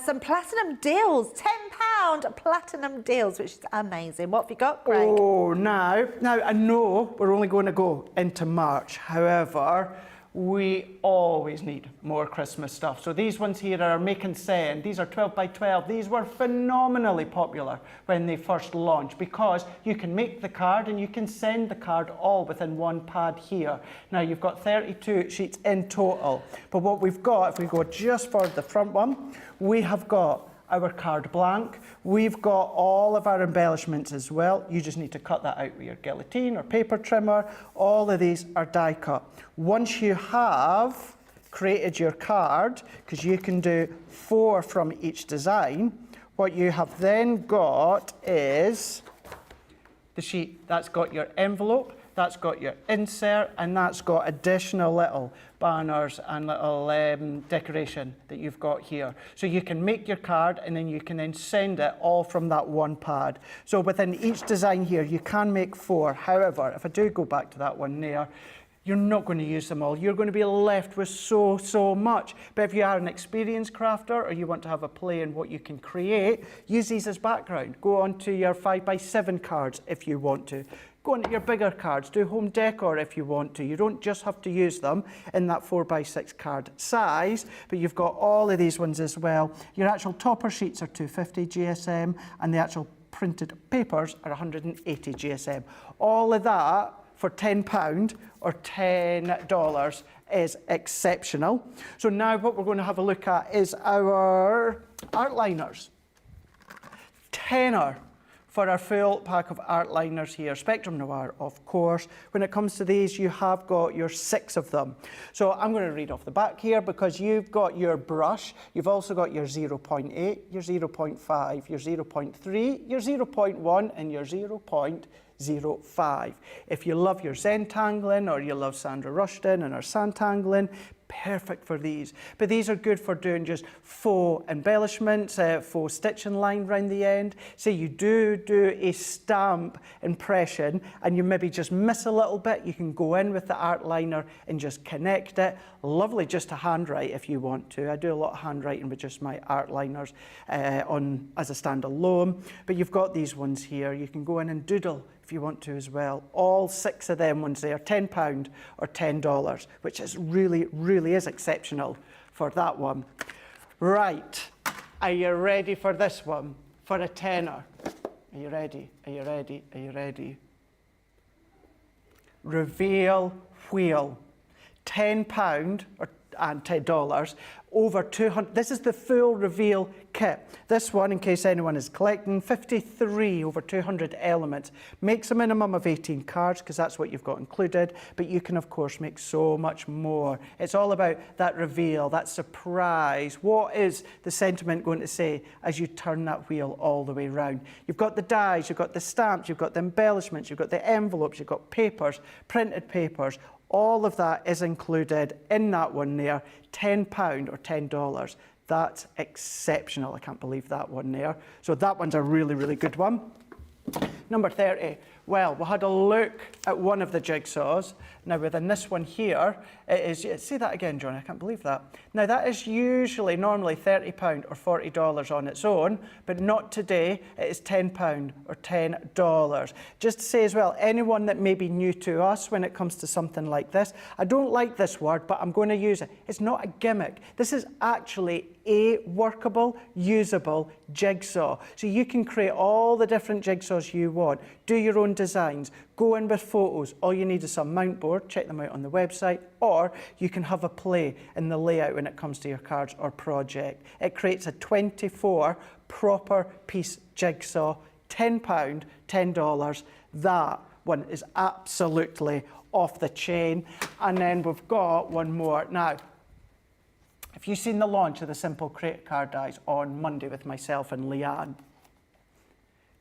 some platinum deals, £10 platinum deals, which is amazing. What have you got, Craig? Oh, now I know we're only going to go into March. However, we always need more Christmas stuff. So these ones here are make and send. These are 12 by 12. These were phenomenally popular when they first launched because you can make the card and you can send the card all within one pad here. Now you've got 32 sheets in total. But what we've got, if we go just for the front one, we have got our card blank. We've got all of our embellishments as well. You just need to cut that out with your guillotine or paper trimmer. All of these are die cut. Once you have created your card, because you can do 4 from each design, what you have then got is the sheet. That's got your envelope, that's got your insert, and that's got additional little banners and little decoration that you've got here. So you can make your card and then you can then send it all from that one pad. So within each design here, you can make 4. However, if I do go back to that one there, you're not going to use them all. You're going to be left with so much. But if you are an experienced crafter or you want to have a play in what you can create, use these as background. Go on to your 5 by 7 cards if you want to. Go into your bigger cards, do home decor if you want to. You don't just have to use them in that 4x6 card size, but you've got all of these ones as well. Your actual topper sheets are 250 GSM, and the actual printed papers are 180 GSM. All of that for £10 or $10 is exceptional. So now what we're going to have a look at is our art liners. Tenner for our full pack of art liners here. Spectrum Noir, of course. When it comes to these, you have got your 6 of them. So I'm going to read off the back here because you've got your brush, you've also got your 0.8, your 0.5, your 0.3, your 0.1 and your 0.05. If you love your Zentangling or you love Sandra Rushton and her Santangling, perfect for these. But these are good for doing just faux embellishments, faux stitching line around the end. Say you do a stamp impression and you maybe just miss a little bit, you can go in with the art liner and just connect it. Lovely just to handwrite if you want to. I do a lot of handwriting with just my art liners on as a standalone. But you've got these ones here. You can go in and doodle if you want to as well. All 6 of them ones there, £10 or $10, which is really is exceptional for that one. Right, are you ready for this one? For a tenner. Are you ready? Are you ready? Are you ready? Reveal wheel. £10 and $10 over 200. This is the full reveal kit. This one, in case anyone is collecting, 53 over 200 elements. Makes a minimum of 18 cards because that's what you've got included, but you can of course make so much more. It's all about that reveal, that surprise. What is the sentiment going to say as you turn that wheel all the way around? You've got the dies, you've got the stamps, you've got the embellishments, you've got the envelopes, you've got papers, printed papers. All of that is included in that one there, £10 or $10. That's exceptional. I can't believe that one there. So that one's a really good one. Number 30. Well, we had a look at one of the jigsaws. Now within this one here, it is, say that again, John, I can't believe that. Now that is usually normally £30 or $40 on its own, but not today. It is £10 or $10. Just to say as well, anyone that may be new to us when it comes to something like this, I don't like this word, but I'm going to use it. It's not a gimmick. This is actually a workable, usable jigsaw. So you can create all the different jigsaws you want, do your own designs, go in with photos. All you need is some mount board, check them out on the website, or you can have a play in the layout when it comes to your cards or project. It creates a 24 proper piece jigsaw, £10, $10. That one is absolutely off the chain. And then we've got one more. Now, if you've seen the launch of the Simple Create Card Dies on Monday with myself and Leanne,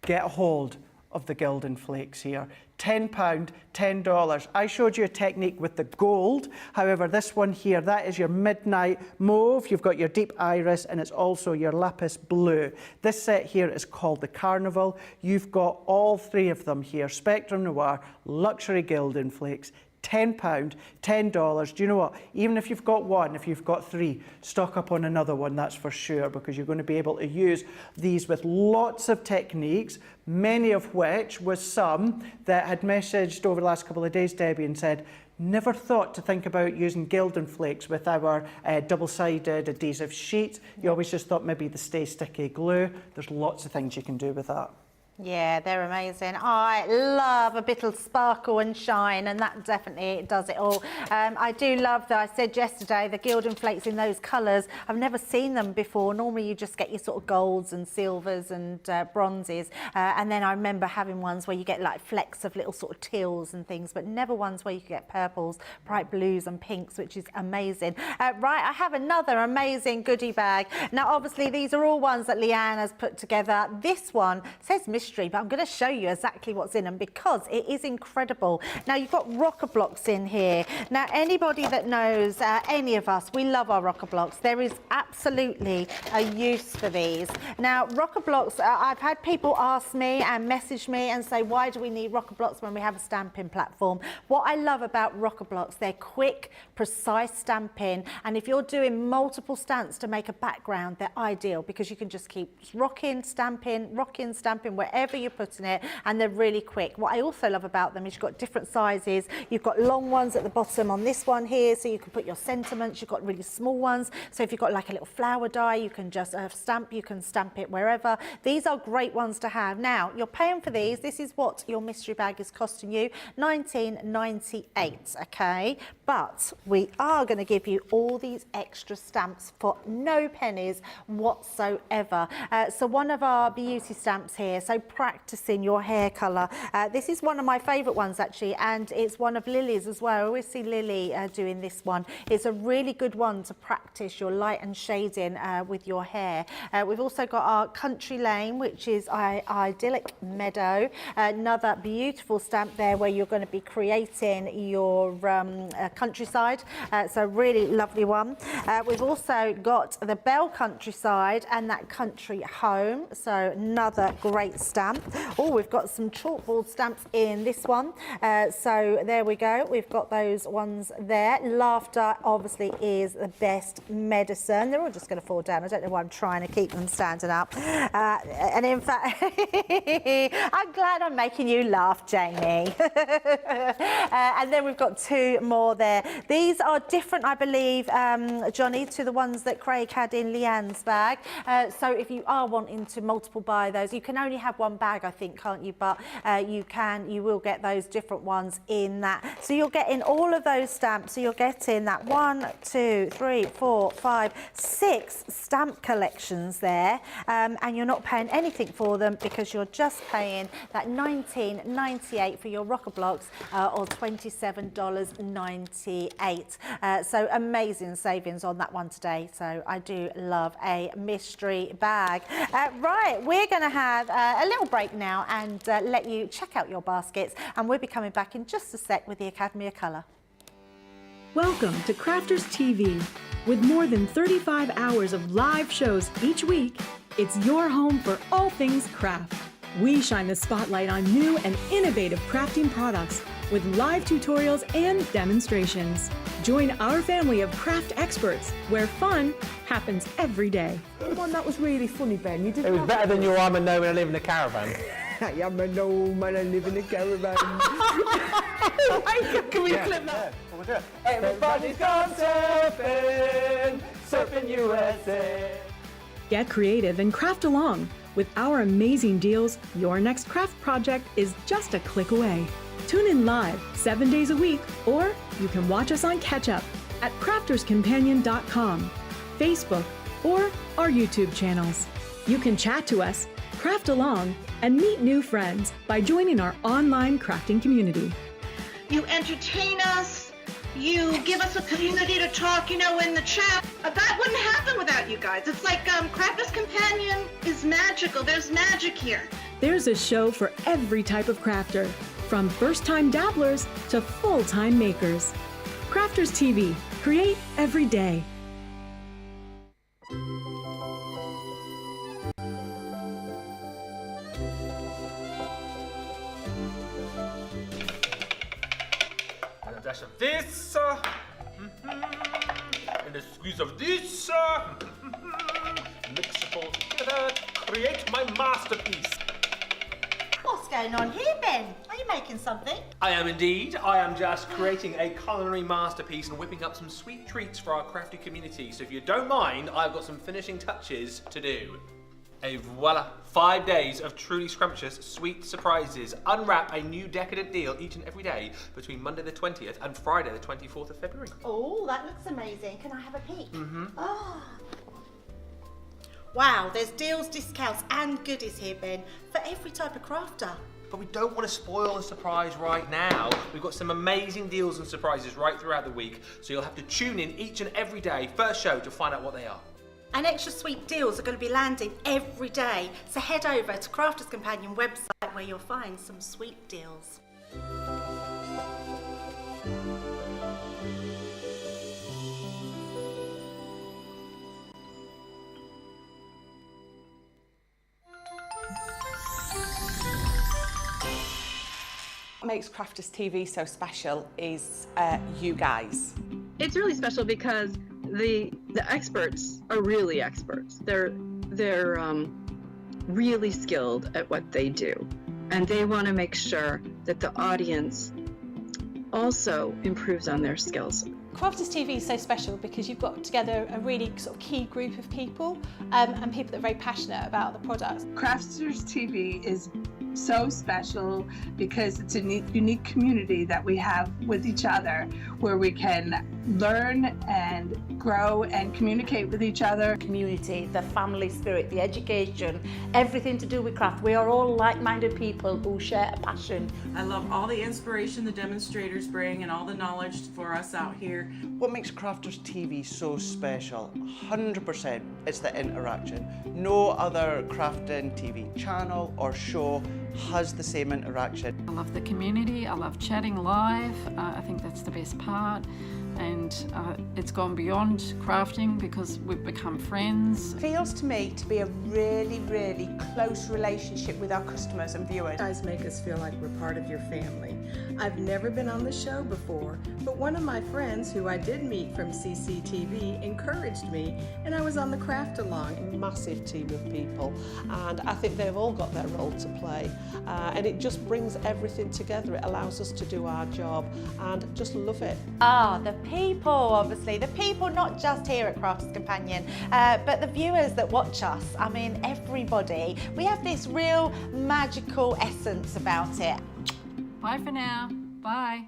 get a hold of the Gildan Flakes here. £10, $10. I showed you a technique with the gold. However, this one here, that is your midnight mauve. You've got your deep iris and it's also your lapis blue. This set here is called the Carnival. You've got all 3 of them here. Spectrum Noir, Luxury Gildan Flakes, £10, $10. Do you know what? Even if you've got one, if you've got 3, stock up on another one, that's for sure, because you're going to be able to use these with lots of techniques, many of which was some that had messaged over the last couple of days, Debbie, and said, never thought to think about using Gildan Flakes with our double-sided adhesive sheet. You always just thought maybe the Stay Sticky glue. There's lots of things you can do with that. Yeah, they're amazing. I love a bit of sparkle and shine, and that definitely does it all. I do love, though, I said yesterday, the Gildan Flakes in those colours. I've never seen them before. Normally you just get your sort of golds and silvers and bronzes. And then I remember having ones where you get like flecks of little sort of teals and things, but never ones where you get purples, bright blues and pinks, which is amazing. Right, I have another amazing goodie bag. Now, obviously, these are all ones that Leanne has put together. This one says mystery, but I'm going to show you exactly what's in them because it is incredible. Now, you've got rocker blocks in here. Now, anybody that knows any of us, we love our rocker blocks. There is absolutely a use for these. Now, rocker blocks, I've had people ask me and message me and say, why do we need rocker blocks when we have a stamping platform? What I love about rocker blocks, they're quick, precise stamping, and if you're doing multiple stamps to make a background, they're ideal because you can just keep rocking, stamping, wherever wherever you're putting it, and they're really quick. What I also love about them is you've got different sizes. You've got long ones at the bottom on this one here, so you can put your sentiments. You've got really small ones, so if you've got like a little flower die, you can just stamp it wherever. These are great ones to have. Now, you're paying for these. This is what your mystery bag is costing you, $19.98, okay? But we are going to give you all these extra stamps for no pennies whatsoever. So one of our beauty stamps here, so practicing your hair colour. This is one of my favourite ones actually, and it's one of Lily's as well. I always see Lily doing this one. It's a really good one to practice your light and shading with your hair. We've also got our Country Lane, which is Idyllic Meadow. Another beautiful stamp there where you're going to be creating your countryside. So really lovely one. We've also got the Bell Countryside and that Country Home. So another great stamp. Oh, we've got some chalkboard stamps in this one. So there we go. We've got those ones there. Laughter obviously is the best medicine. They're all just going to fall down. I don't know why I'm trying to keep them standing up. And in fact, I'm glad I'm making you laugh, Jamie. And then we've got two more there. These are different, I believe, Johnny, to the ones that Craig had in Leanne's bag. So if you are wanting to multiple buy those, you can only have one bag, I think, can't you? But you will get those different ones in that. So you're getting all of those stamps. So you're getting that 1, 2, 3, 4, 5, 6 stamp collections there, and you're not paying anything for them because you're just paying that $19.98 for your rocker blocks, or $27.98. So amazing savings on that one today. So I do love a mystery bag. Right, we're going to have a little break now and let you check out your baskets, and we'll be coming back in just a sec with the Academy of Colour. Welcome to Crafters TV. With more than 35 hours of live shows each week, it's your home for all things craft. We shine the spotlight on new and innovative crafting products with live tutorials and demonstrations. Join our family of craft experts where fun happens every day. The one that was really funny, Ben. You did. It was better than your I'm a gnome and I live in a caravan. I am a gnome and I live in a caravan. Can we clip that? We'll do it. Everybody's gone surfing, surfing USA. Get creative and craft along. With our amazing deals, your next craft project is just a click away. Tune in live 7 days a week, or you can watch us on Catch Up at crafterscompanion.com, Facebook, or our YouTube channels. You can chat to us, craft along, and meet new friends by joining our online crafting community. You entertain us. You give us a community to talk, in the chat. That wouldn't happen without you guys. It's like Crafters Companion is magical. There's magic here. There's a show for every type of crafter, from first-time dabblers to full-time makers. Crafters TV. Create every day. And a dash of this, and a squeeze of this, mix it all together, create my masterpiece. What's going on here, Ben? Are you making something? I am indeed. I am just creating a culinary masterpiece and whipping up some sweet treats for our crafty community. So if you don't mind, I've got some finishing touches to do. Et voila, 5 days of truly scrumptious sweet surprises. Unwrap a new decadent deal each and every day between Monday the 20th and Friday the 24th of February. Oh, that looks amazing. Can I have a peek? Mm-hmm. Oh. Wow, there's deals, discounts and goodies here, Ben, for every type of crafter. But we don't want to spoil the surprise right now. We've got some amazing deals and surprises right throughout the week, so you'll have to tune in each and every day, first show, to find out what they are. And extra sweet deals are going to be landing every day, so head over to Crafters Companion website where you'll find some sweet deals. What makes Crafters TV so special is you guys. It's really special because the experts are really experts. They're really skilled at what they do. And they want to make sure that the audience also improves on their skills. Crafters TV is so special because you've got together a really sort of key group of people and people that are very passionate about the product. Crafters TV is so special because it's a unique community that we have with each other where we can learn and grow and communicate with each other. Community, the family spirit, the education, everything to do with craft. We are all like-minded people who share a passion. I love all the inspiration the demonstrators bring and all the knowledge for us out here. What makes Crafters TV so special? 100% it's the interaction. No other crafting TV channel or show has the same interaction. I love the community, I love chatting live, I think that's the best part. And it's gone beyond crafting because we've become friends. It feels to me to be a really, really close relationship with our customers and viewers. You guys make us feel like we're part of your family. I've never been on the show before, but one of my friends who I did meet from CCTV encouraged me, and I was on the craft along. A massive team of people, and I think they've all got their role to play, and it just brings everything together. It allows us to do our job and just love it. The people, obviously, the people not just here at Crafters Companion, but the viewers that watch us. I mean, everybody. We have this real magical essence about it. Bye for now. Bye.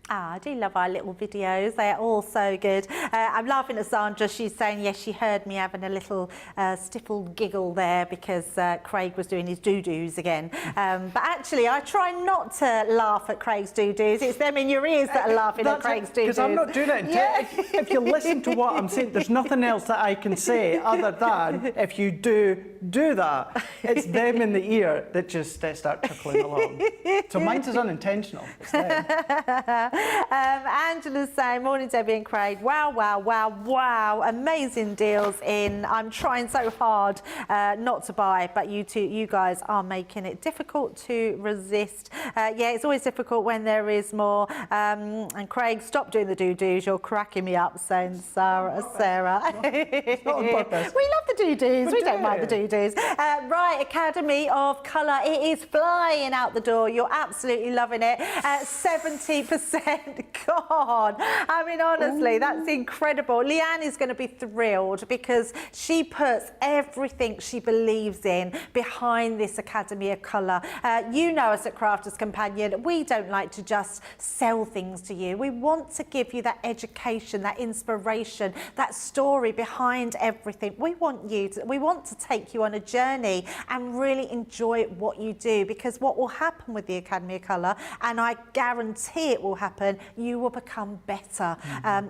I do love our little videos. They are all so good. I'm laughing at Sandra. She's saying, yes, she heard me having a little stifled giggle there because Craig was doing his doo-doos again. But actually, I try not to laugh at Craig's doo-doos. It's them in your ears that are laughing at Craig's doo-doos. Because I'm not doing it. Yeah. If you listen to what I'm saying, there's nothing else that I can say other than if you do that. It's them in the ear that just start chuckling along. So mine's is unintentional. It's them. Angela's saying, morning Debbie and Craig, wow, wow, wow, wow, amazing deals in. I'm trying so hard not to buy, but you guys are making it difficult to resist. Yeah, it's always difficult when there is more. And Craig, stop doing the doo-doos, you're cracking me up, saying Sarah. It's not on purpose. We love the doo-doos, we don't mind the doo-doos. Right, Academy of Colour, it is flying out the door. You're absolutely loving it. 70% gone. I mean, honestly, that's incredible. Leanne is going to be thrilled because she puts everything she believes in behind this Academy of Colour. You know us at Crafters Companion. We don't like to just sell things to you. We want to give you that education, that inspiration, that story behind everything. We want to take you on a journey and really enjoy what you do, because what will happen with the Academy of Colour, and I guarantee it will happen, you will become better.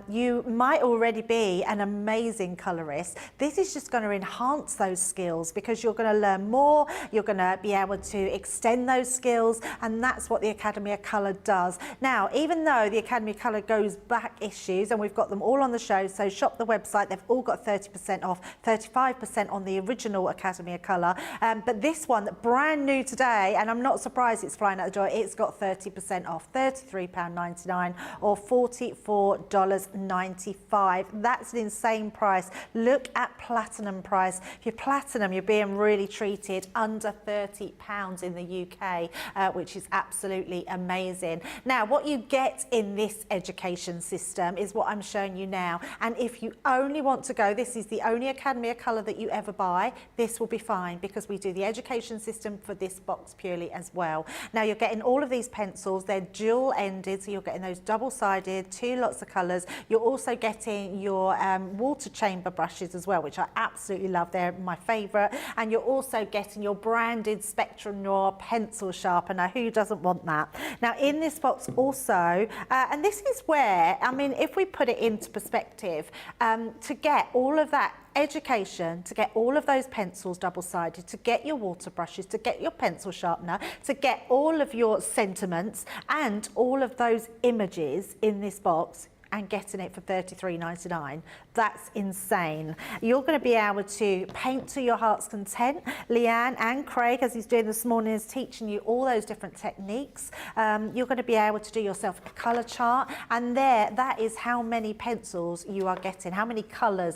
You might already be an amazing colorist. This is just going to enhance those skills because you're going to learn more, you're going to be able to extend those skills, and that's what the Academy of Colour does. Now, even though the Academy of Colour goes back issues, and we've got them all on the show, so shop the website, they've all got 30% off, 35% on the original Academy of Colour, but this one, brand new today, and I'm not surprised it's flying out the door, it's got 30% off, £33.99 or $44.95. That's an insane price. Look at platinum price. If you're platinum, you're being really treated, under £30 in the UK, which is absolutely amazing. Now, what you get in this education system is what I'm showing you now. And if you only want to go, this is the only Academy of Colour that you ever buy, this will be fine because we do the education system for this box purely as well. Now, you're getting all of these pencils. They're dual-ended, so you're getting those double-sided, 2 lots of colours. You're also getting your water chamber brushes as well, which I absolutely love. They're my favourite. And you're also getting your branded Spectrum Noir pencil sharpener. Who doesn't want that? Now, in this box also, and this is where, I mean, if we put it into perspective, to get all of that education, to get all of those pencils double-sided, to get your water brushes, to get your pencil sharpener, to get all of your sentiments and all of those images in this box, and getting it for $33.99. That's insane. You're going to be able to paint to your heart's content. Leanne and Craig, as he's doing this morning, is teaching you all those different techniques. You're going to be able to do yourself a colour chart, and that is how many pencils you are getting, how many colours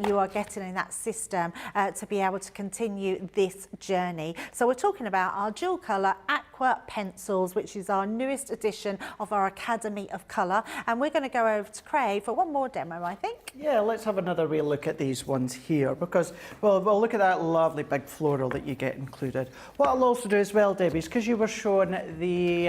you are getting in that system to be able to continue this journey. So we're talking about our dual colour aqua pencils, which is our newest edition of our Academy of Colour, and we're going to go over to Craig for one more demo, I think. Yeah, let's have another wee look at these ones here, because well, we'll look at that lovely big floral that you get included. What I'll also do as well, Debbie, is because you were showing the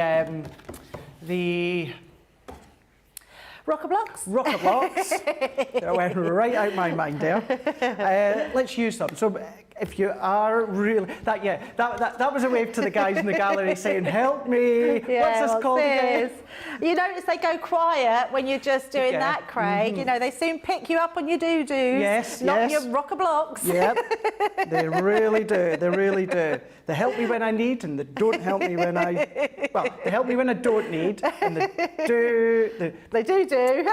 Rocker blocks? Rocker blocks. That went right out my mind there. Let's use them. So if you are really, that was a wave to the guys in the gallery saying, help me, what's this called again? You notice they go quiet when you're just doing that, Craig. You know, they soon pick you up on your doo-doos. Yes, not your rocker blocks. Yep, they really do, they really do. They help me when I need, and they don't help me when well, they help me when I don't need, and they do. They do.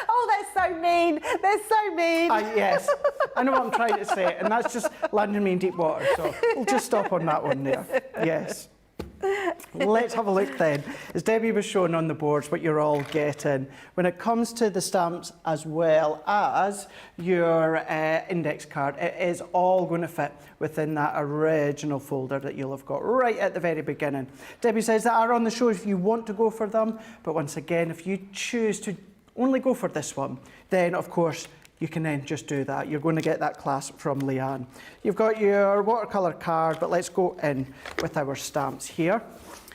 Oh, they're so mean. They're so mean. Yes, I know what I'm trying to say, and that's just landing me in deep water, so we'll just stop on that one there. Yes. Let's have a look then. As Debbie was showing on the boards, what you're all getting when it comes to the stamps as well as your index card. It is all going to fit within that original folder that you'll have got right at the very beginning. Debbie says that are on the show if you want to go for them, but once again, if you choose to only go for this one, then of course you can then just do that. You're going to get that clasp from Leanne. You've got your watercolour card, but let's go in with our stamps here.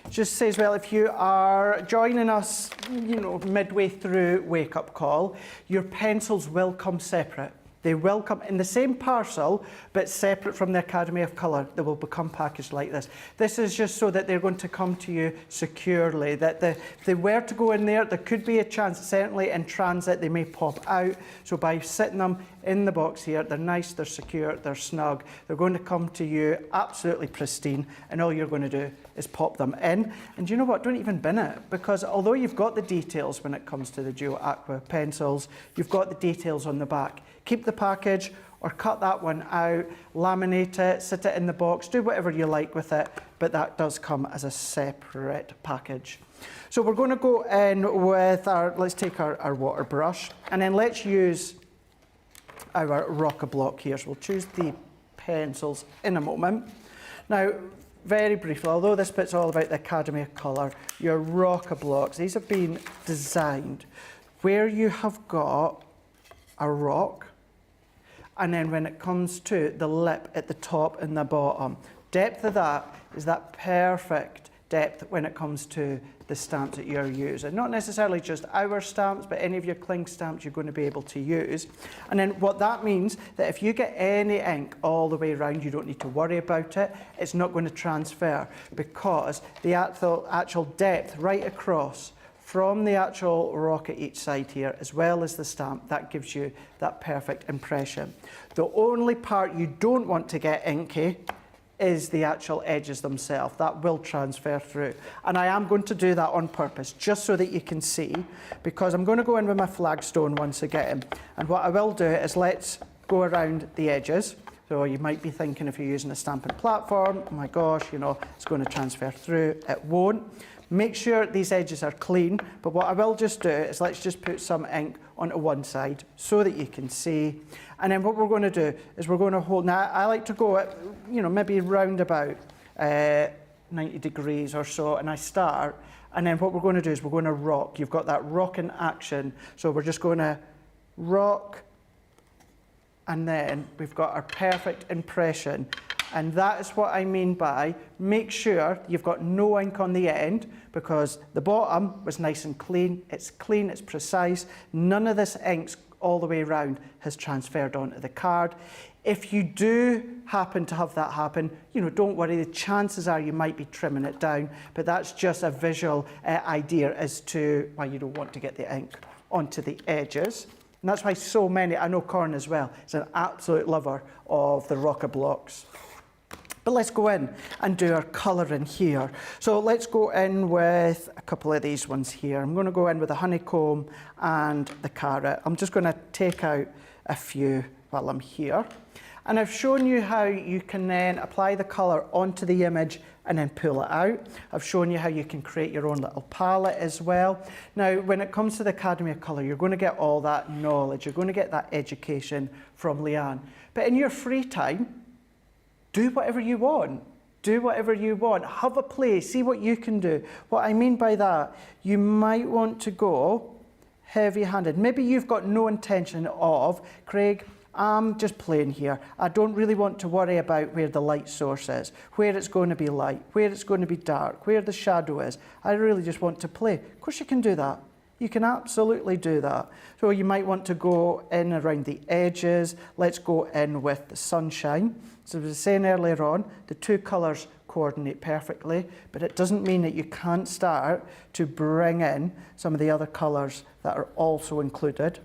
It just says, well, if you are joining us, you know, midway through Wake Up Call, your pencils will come separate. They will come in the same parcel, but separate from the Academy of Colour. They will become packaged like this. This is just so that they're going to come to you securely, that if they were to go in there, there could be a chance, certainly in transit, they may pop out. So by sitting them in the box here, they're nice, they're secure, they're snug. They're going to come to you absolutely pristine, and all you're going to do is pop them in. And you know what? Don't even bin it, because although you've got the details when it comes to the Duo Aqua pencils, you've got the details on the back. Keep the package or cut that one out, laminate it, sit it in the box, do whatever you like with it, but that does come as a separate package. So we're going to go in with let's take our water brush, and then let's use our rocker block here. So we'll choose the pencils in a moment. Now, very briefly, although this bit's all about the Academy of Colour, your rocker blocks, these have been designed where you have got a rock, and then when it comes to the lip at the top and the bottom, depth of that is that perfect depth when it comes to the stamps that you're using. Not necessarily just our stamps, but any of your cling stamps you're going to be able to use. And then what that means, that if you get any ink all the way around, you don't need to worry about it. It's not going to transfer, because the actual depth right across from the actual rock at each side here, as well as the stamp, that gives you that perfect impression. The only part you don't want to get inky is the actual edges themselves. That will transfer through. And I am going to do that on purpose, just so that you can see, because I'm going to go in with my flagstone once again. And what I will do is let's go around the edges. So you might be thinking, if you're using a stamping platform, oh my gosh, you know, it's going to transfer through. It won't. Make sure these edges are clean, but what I will just do is let's just put some ink onto one side so that you can see. And then what we're going to do is we're going to hold, now I like to go at, you know, maybe round about 90 degrees or so, and I start, and then what we're going to do is we're going to rock. You've got that rock in action, so we're just going to rock, and then we've got our perfect impression. And that is what I mean by make sure you've got no ink on the end, because the bottom was nice and clean, it's precise. None of this ink's all the way around has transferred onto the card. If you do happen to have that happen, you know, don't worry, the chances are you might be trimming it down, but that's just a visual idea as to why you don't want to get the ink onto the edges. And that's why so many, I know Corn as well, is an absolute lover of the rocker blocks. But let's go in and do our colouring here. So let's go in with a couple of these ones here. I'm going to go in with the honeycomb and the carrot. I'm just going to take out a few while I'm here. And I've shown you how you can then apply the colour onto the image and then pull it out. I've shown you how you can create your own little palette as well. Now, when it comes to the Academy of Colour, you're going to get all that knowledge. You're going to get that education from Leanne. But in your free time, do whatever you want. Do whatever you want. Have a play. See what you can do. What I mean by that, you might want to go heavy-handed. Maybe you've got no intention of, Craig, I'm just playing here. I don't really want to worry about where the light source is, where it's going to be light, where it's going to be dark, where the shadow is. I really just want to play. Of course you can do that. You can absolutely do that. So you might want to go in around the edges. Let's go in with the sunshine. So as I was saying earlier on, the two colours coordinate perfectly, but it doesn't mean that you can't start to bring in some of the other colours that are also included.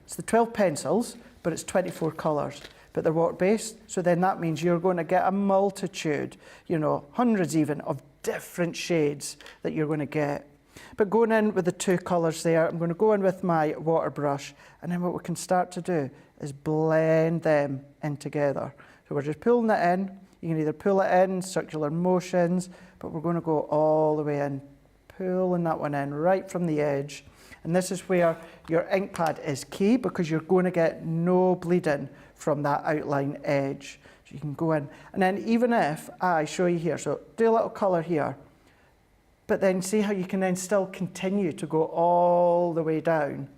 It's the 12 pencils, but it's 24 colours. But they're water-based, so then that means you're going to get a multitude, you know, hundreds even of different shades that you're going to get. But going in with the two colours there, I'm going to go in with my water brush, and then what we can start to do is blend them in together. So we're just pulling it in. You can either pull it in, circular motions, but we're going to go all the way in, pulling that one in right from the edge. And this is where your ink pad is key, because you're going to get no bleeding from that outline edge. So you can go in. And then even if I show you here, so do a little colour here, but then see how you can then still continue to go all the way down.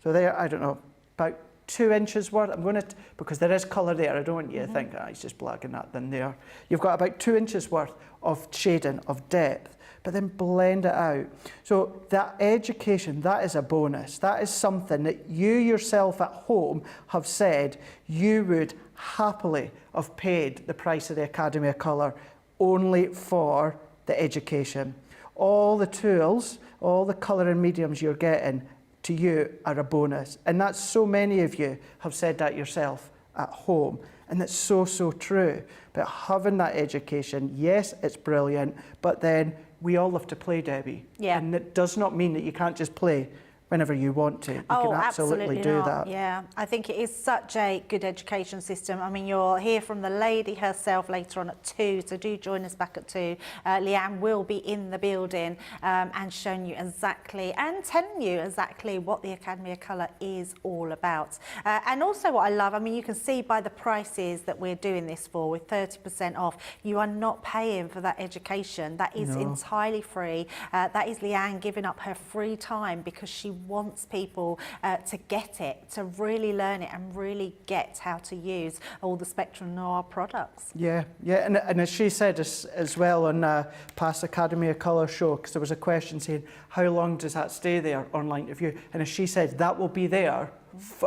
So there, I don't know, about 2 inches worth. I'm going to, because there is colour there, I don't want you to think, he's just blagging that then there. You've got about 2 inches worth of shading, of depth, but then blend it out. So that education, that is a bonus. That is something that you yourself at home have said you would happily have paid the price of the Academy of Colour only for the education. All the tools, all the colouring mediums you're getting to you are a bonus. And that's so many of you have said that yourself at home. And that's so, so true. But having that education, yes, it's brilliant, but then we all love to play, Debbie. Yeah. And it does not mean that you can't just play whenever you want to. You can absolutely do that. Yeah, I think it is such a good education system. I mean, you'll hear from the lady herself later on at 2, so do join us back at 2. Leanne will be in the building and showing you exactly, and telling you exactly what the Academy of Colour is all about. And also what I love, I mean, you can see by the prices that we're doing this for, with 30% off, you are not paying for that education. That is entirely free. That is Leanne giving up her free time because she wants people to get it, to really learn it and really get how to use all the Spectrum Noir products. Yeah, and as she said as well on past Academy of Colour show, because there was a question saying, how long does that stay there online review? And as she said, that will be there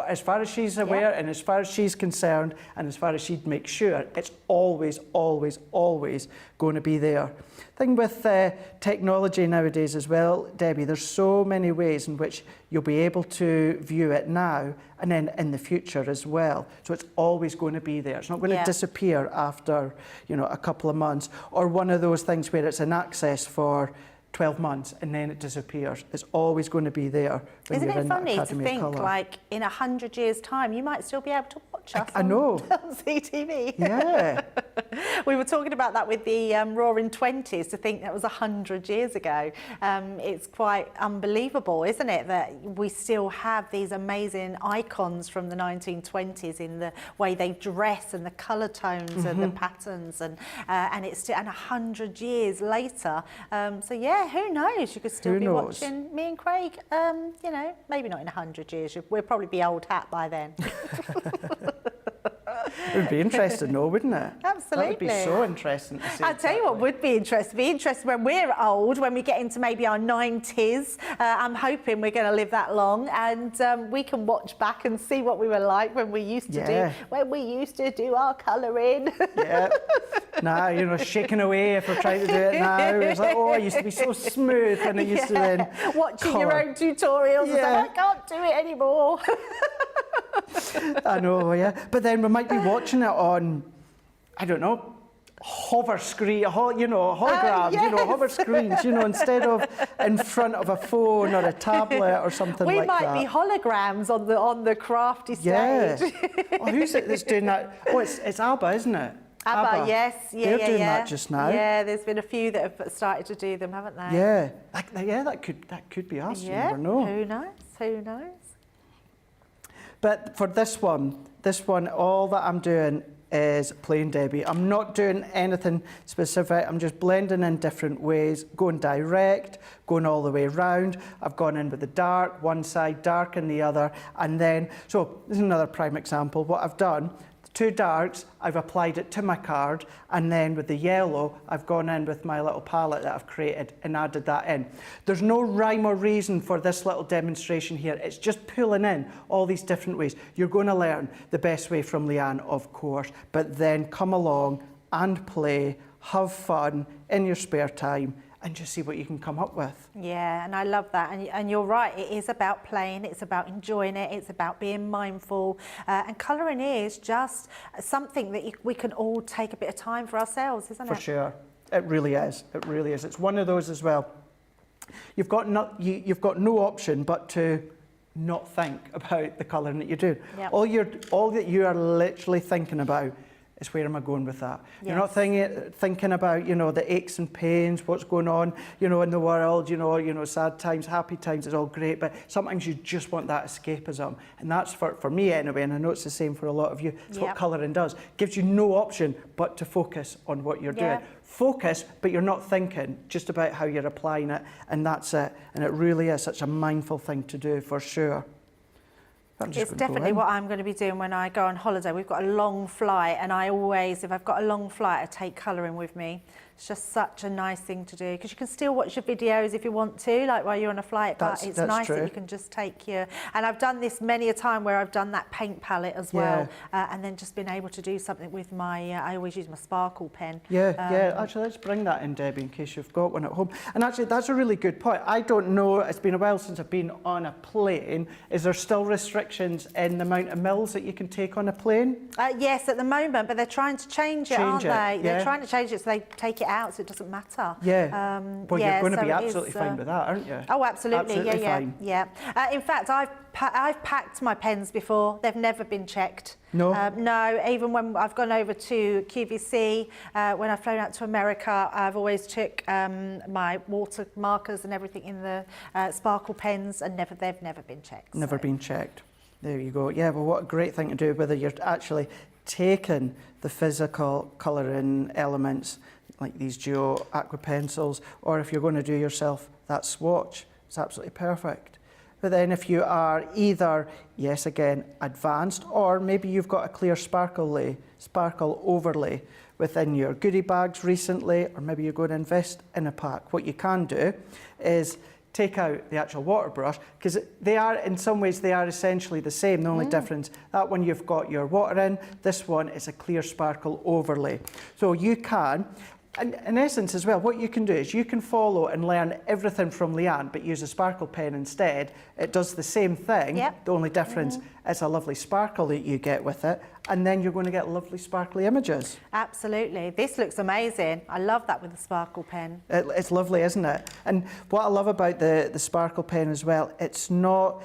as far as she's aware and as far as she's concerned and as far as she'd make sure, it's always, always, always going to be there. Thing with technology nowadays as well, Debbie, there's so many ways in which you'll be able to view it now and then in the future as well. So it's always going to be there. It's not going to disappear after, you know, a couple of months, or one of those things where it's in access for 12 months and then it disappears. It's always going to be there. Isn't it funny to think, like, in 100 years' time, you might still be able to watch us I know. on CTV. Yeah. We were talking about that with the Roaring Twenties, to think that was 100 years ago. It's quite unbelievable, isn't it, that we still have these amazing icons from the 1920s in the way they dress and the colour tones and the patterns, and it's still, and 100 years later. So yeah, who knows? You could still be watching me and Craig. You know, maybe not in 100 years. We'll probably be old hat by then. It would be interesting, though, wouldn't it? Absolutely. That would be so interesting to see. I'll tell you what would be interesting. Be interesting when we're old, when we get into maybe our 90s. I'm hoping we're going to live that long, and we can watch back and see what we were like when we used to do our colouring. Yeah. Now, you know, shaking away if we're trying to do it now. It's like, oh, I used to be so smooth, and I used to then watching your own tutorials. And I can't do it anymore. I know, yeah. But then we might be watching it on, I don't know, hover screen, holograms, hover screens, instead of in front of a phone or a tablet or something we like that. We might be holograms on the crafty stage. Yeah. Oh, who's it that's doing that? Oh, it's ABBA, isn't it? ABBA, yes. They're doing that just now. Yeah, there's been a few that have started to do them, haven't they? Yeah. That could be us. Yeah. You never know. Who knows? But for this one, all that I'm doing is plain Debbie. I'm not doing anything specific. I'm just blending in different ways, going direct, going all the way around. I've gone in with the dark, one side, dark in the other, and then, so this is another prime example. What I've done, the two darks, I've applied it to my card, and then with the yellow, I've gone in with my little palette that I've created and added that in. There's no rhyme or reason for this little demonstration here. It's just pulling in all these different ways. You're going to learn the best way from Leanne, of course, but then come along and play, have fun in your spare time, and just see what you can come up with. Yeah, and I love that. And you're right, it is about playing, it's about enjoying it, it's about being mindful. And colouring is just something that we can all take a bit of time for ourselves, isn't it? For sure. It really is. It really is. It's one of those as well. You've got no option but to not think about the colouring that you're doing. Yep. All that you are literally thinking about is where am I going with that? Yes. You're not thinking about, the aches and pains, what's going on, in the world, sad times, happy times, it's all great, but sometimes you just want that escapism. And that's for me anyway, and I know it's the same for a lot of you. It's what colouring does. Gives you no option but to focus on what you're doing. Focus, but you're not thinking just about how you're applying it, and that's it. And it really is such a mindful thing to do, for sure. It's definitely what I'm going to be doing when I go on holiday. We've got a long flight, and I always, if I've got a long flight, I take colouring with me. It's just such a nice thing to do, because you can still watch your videos if you want to, like while you're on a flight, but it's nice that you can just take your... And I've done this many a time where I've done that paint palette as well, and then just been able to do something with my... I always use my sparkle pen. Actually, let's bring that in, Debbie, in case you've got one at home. And actually, that's a really good point. I don't know, it's been a while since I've been on a plane. Is there still restrictions in the amount of mils that you can take on a plane? Yes, at the moment, but they're trying to change it, aren't they? They're trying to change it so they take it out so it doesn't matter. Well, you're going to be absolutely fine with that, aren't you? Oh, absolutely. Absolutely fine. In fact, I've packed my pens before. They've never been checked. No? No, even when I've gone over to QVC, when I've flown out to America, I've always took my water markers and everything in the sparkle pens, and they've never been checked. Never been checked. There you go. Yeah, well, what a great thing to do, whether you're actually taking the physical colouring elements like these Geo Aqua pencils, or if you're going to do yourself that swatch, it's absolutely perfect. But then if you are either, yes, again, advanced, or maybe you've got a clear sparkle overlay within your goodie bags recently, or maybe you're going to invest in a pack, what you can do is take out the actual water brush, because they are, in some ways, they are essentially the same. The only difference, that one you've got your water in, this one is a clear sparkle overlay. So you can, and in essence as well, what you can do is you can follow and learn everything from Leanne, but use a sparkle pen instead. It does the same thing. The only difference is a lovely sparkle that you get with it, and then you're going to get lovely sparkly images. Absolutely. This looks amazing. I love that with the sparkle pen. It's lovely, isn't it? And what I love about the sparkle pen as well, it's not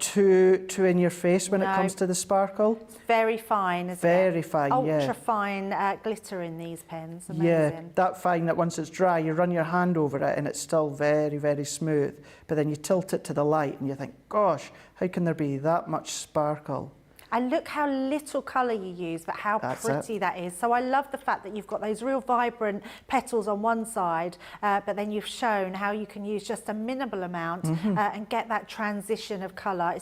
too in your face when it comes to the sparkle. It's very fine, isn't it? Very fine, Ultra fine glitter in these pens. Amazing. Yeah, that fine that once it's dry, you run your hand over it and it's still very, very smooth. But then you tilt it to the light and you think, gosh, how can there be that much sparkle? And look how little colour you use, but how pretty that is. So I love the fact that you've got those real vibrant petals on one side, but then you've shown how you can use just a minimal amount and get that transition of colour.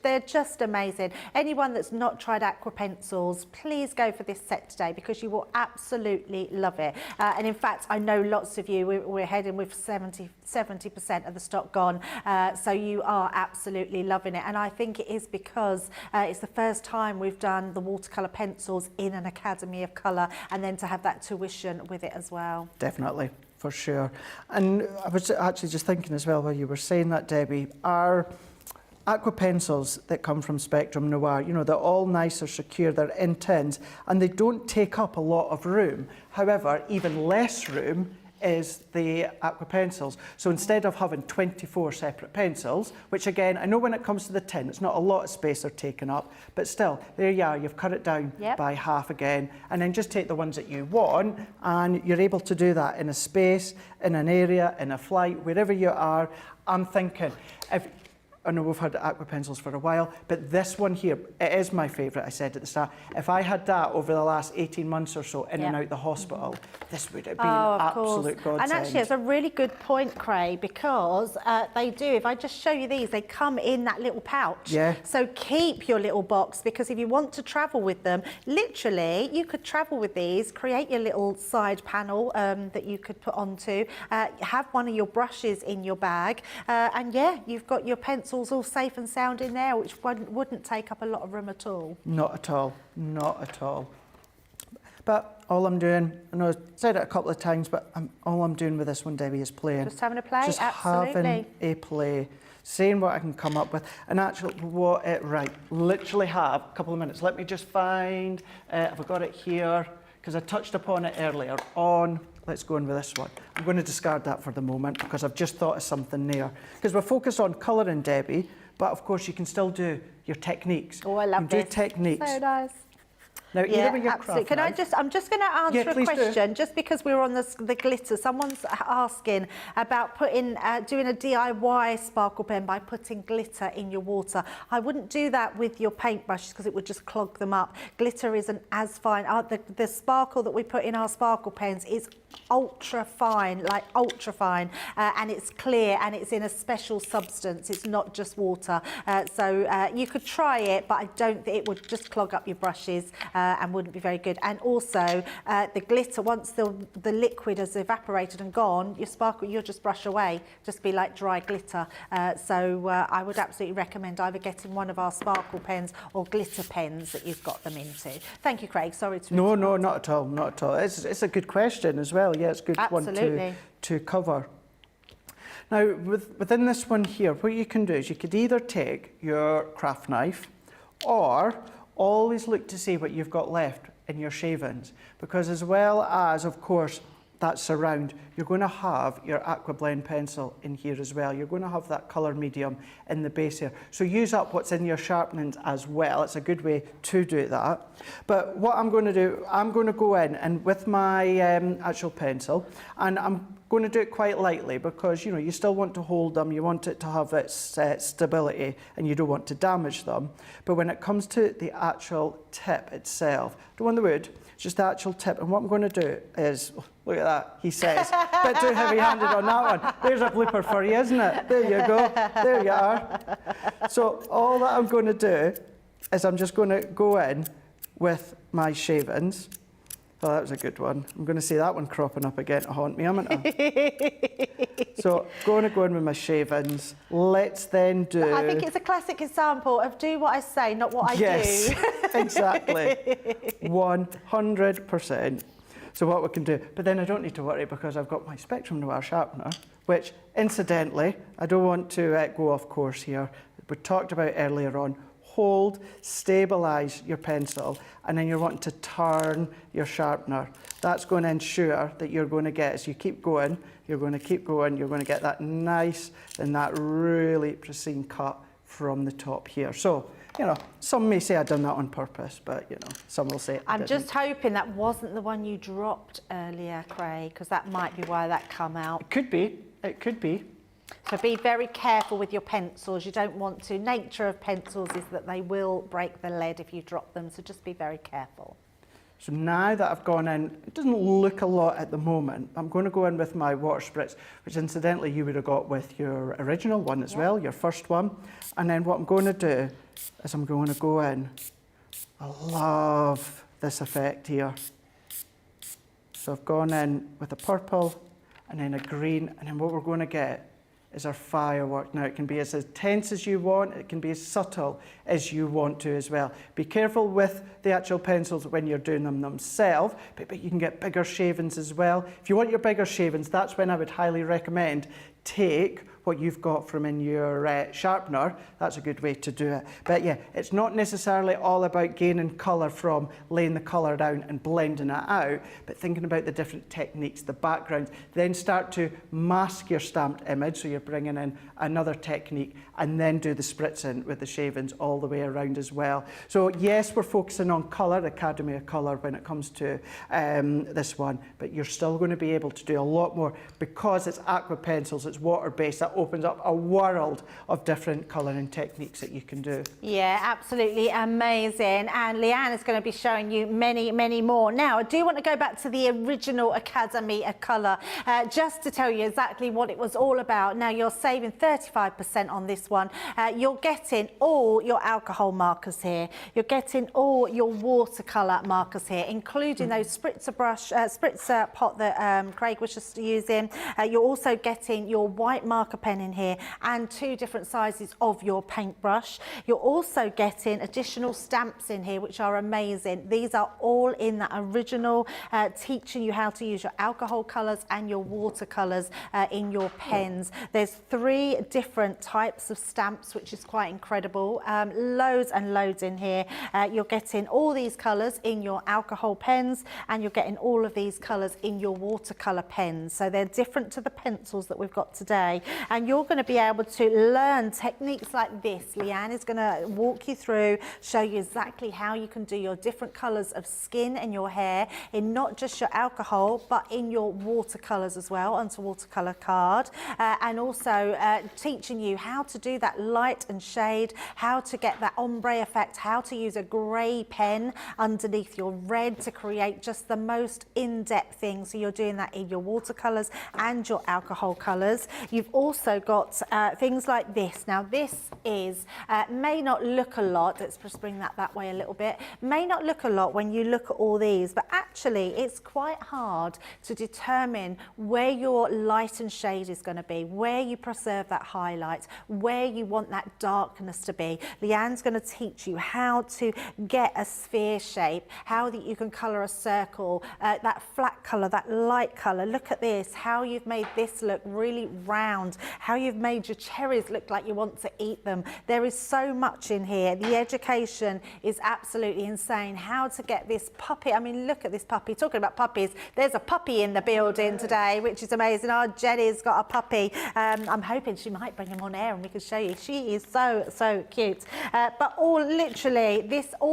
They're just amazing. Anyone that's not tried aqua pencils, please go for this set today, because you will absolutely love it. And in fact, I know lots of you, we're heading with 70% of the stock gone. So you are absolutely loving it. And I think it is because it's the first time we've done the watercolour pencils in an Academy of Colour, and then to have that tuition with it as well. Definitely, for sure. And I was actually just thinking as well while you were saying that, Debbie, are aqua pencils that come from Spectrum Noir, you know, they're all nice, they're secure, they're in tins, and they don't take up a lot of room. However, even less room is the aqua pencils. So instead of having 24 separate pencils, which again, I know when it comes to the tin, it's not a lot of space they're taking up, but still, there you are, you've cut it down by half again, and then just take the ones that you want, and you're able to do that in a space, in an area, in a flight, wherever you are. I'm thinking, I know we've had aqua pencils for a while, but this one here, it is my favourite, I said at the start. If I had that over the last 18 months or so in and out the hospital, this would have been absolute godsend. And actually, it's a really good point, Craig, because they do, if I just show you these, they come in that little pouch. Yeah. So keep your little box, because if you want to travel with them, literally, you could travel with these, create your little side panel that you could put onto, have one of your brushes in your bag, and yeah, you've got your pencil all safe and sound in there, which wouldn't take up a lot of room at all. Not at all, not at all. But all I'm doing, I know I've said it a couple of times, but all I'm doing with this one, Debbie, is playing. Just having a play, just absolutely. Having a play, seeing what I can come up with, and actually literally have a couple of minutes. Let me just find, have I got it here? Because I touched upon it earlier on. Let's go in with this one. I'm going to discard that for the moment because I've just thought of something there. Because we're focused on colouring, Debbie, but of course you can still do your techniques. Oh, I love this. Do techniques. So nice. Now, yeah, with your absolutely. Can I just, I'm just going to answer a question, just because we were on the glitter. Someone's asking about doing a DIY sparkle pen by putting glitter in your water. I wouldn't do that with your paintbrushes because it would just clog them up. Glitter isn't as fine. The sparkle that we put in our sparkle pens is ultra fine, like ultra fine, and it's clear and it's in a special substance. It's not just water. So you could try it, but I don't think it would just clog up your brushes. And wouldn't be very good. And also the glitter, once the liquid has evaporated and gone, your sparkle, you'll just brush away, just be like dry glitter. So I would absolutely recommend either getting one of our sparkle pens or glitter pens that you've got them into. Thank you, Craig. Sorry to interrupt. No, not at all, not at all. It's a good question as well. Yeah, it's a good one to cover. Now, within this one here, what you can do is you could either take your craft knife or always look to see what you've got left in your shavings, because as well as, of course, that surround, you're going to have your aqua blend pencil in here as well. You're going to have that colour medium in the base here. So use up what's in your sharpenings as well. It's a good way to do that. But what I'm going to do, I'm going to go in and with my actual pencil, and I'm going to do it quite lightly because, you know, you still want to hold them, you want it to have its stability and you don't want to damage them. But when it comes to the actual tip itself, don't want the wood, it's just the actual tip. And what I'm going to do is, look at that, he says, bit too heavy-handed on that one. There's a blooper for you, isn't it? There you go, there you are. So all that I'm going to do is I'm just going to go in with my shavings. Oh, that was a good one. I'm going to see that one cropping up again to haunt me, haven't I? So, going to go in with my shavings. Let's then do... I think it's a classic example of do what I say, not what I do. Yes, exactly. 100%. So what we can do, but then I don't need to worry because I've got my Spectrum Noir sharpener, which, incidentally, I don't want to go off course here. We talked about earlier on. Hold, stabilise your pencil, and then you're wanting to turn your sharpener. That's going to ensure that you're going to get, as you keep going, you're going to keep going, you're going to get that nice and that really pristine cut from the top here. So, you know, some may say I've done that on purpose, but, you know, some will say I'm just hoping that wasn't the one you dropped earlier, Craig, because that might be why that come out. It could be, it could be. So be very careful with your pencils. You don't want to. Nature of pencils is that they will break the lead if you drop them, so just be very careful. So now that I've gone in, it doesn't look a lot at the moment. I'm going to go in with my water spritz, which incidentally you would have got with your original one as well, your first one. And then what I'm going to do is I'm going to go in. I love this effect here. So I've gone in with a purple and then a green, and then what we're going to get is our firework. Now it can be as intense as you want, it can be as subtle as you want to as well. Be careful with the actual pencils when you're doing them themselves, but you can get bigger shavings as well. If you want your bigger shavings, that's when I would highly recommend take what you've got from in your sharpener, that's a good way to do it. But yeah, it's not necessarily all about gaining colour from laying the colour down and blending it out, but thinking about the different techniques, the backgrounds, then start to mask your stamped image, so you're bringing in another technique, and then do the spritzing with the shavings all the way around as well. So yes, we're focusing on colour, Academy of Colour, when it comes to this one, but you're still going to be able to do a lot more because it's aqua pencils, it's water-based. That opens up a world of different colouring techniques that you can do. Yeah, absolutely amazing. And Leanne is going to be showing you many, many more. Now, I do want to go back to the original Academy of Colour, just to tell you exactly what it was all about. Now, you're saving 35% on this one. You're getting all your alcohol markers here. You're getting all your watercolour markers here, including those spritzer pot that Craig was just using. You're also getting your white marker pen in here and 2 different sizes of your paintbrush. You're also getting additional stamps in here, which are amazing. These are all in that original, teaching you how to use your alcohol colours and your watercolours in your pens. There's 3 different types of stamps, which is quite incredible. Loads and loads in here. You're getting all these colours in your alcohol pens, and you're getting all of these colours in your watercolour pens. So they're different to the pencils that we've got today. And you're going to be able to learn techniques like this. Leanne is going to walk you through, show you exactly how you can do your different colours of skin and your hair in not just your alcohol, but in your watercolours as well, onto watercolour card. And also teaching you how to do that light and shade, how to get that ombre effect, how to use a grey pen underneath your red to create just the most in-depth thing. So you're doing that in your watercolours and your alcohol colours. You've also got things like this. Now this is, may not look a lot, let's just bring that way a little bit, may not look a lot when you look at all these, but actually it's quite hard to determine where your light and shade is going to be, where you preserve that highlight, where you want that darkness to be. Leanne's going to teach you how to get a sphere shape, how that you can colour a circle, that flat colour, that light colour. Look at this, how you've made this look really round, how you've made your cherries look like you want to eat them. There is so much in here. The education is absolutely insane. How to get this puppy, I mean, look at this puppy. Talking about puppies, there's a puppy in the building today, which is amazing. Our Jenny's got a puppy. I'm hoping she might bring him on air and we can show you. She is so cute. But all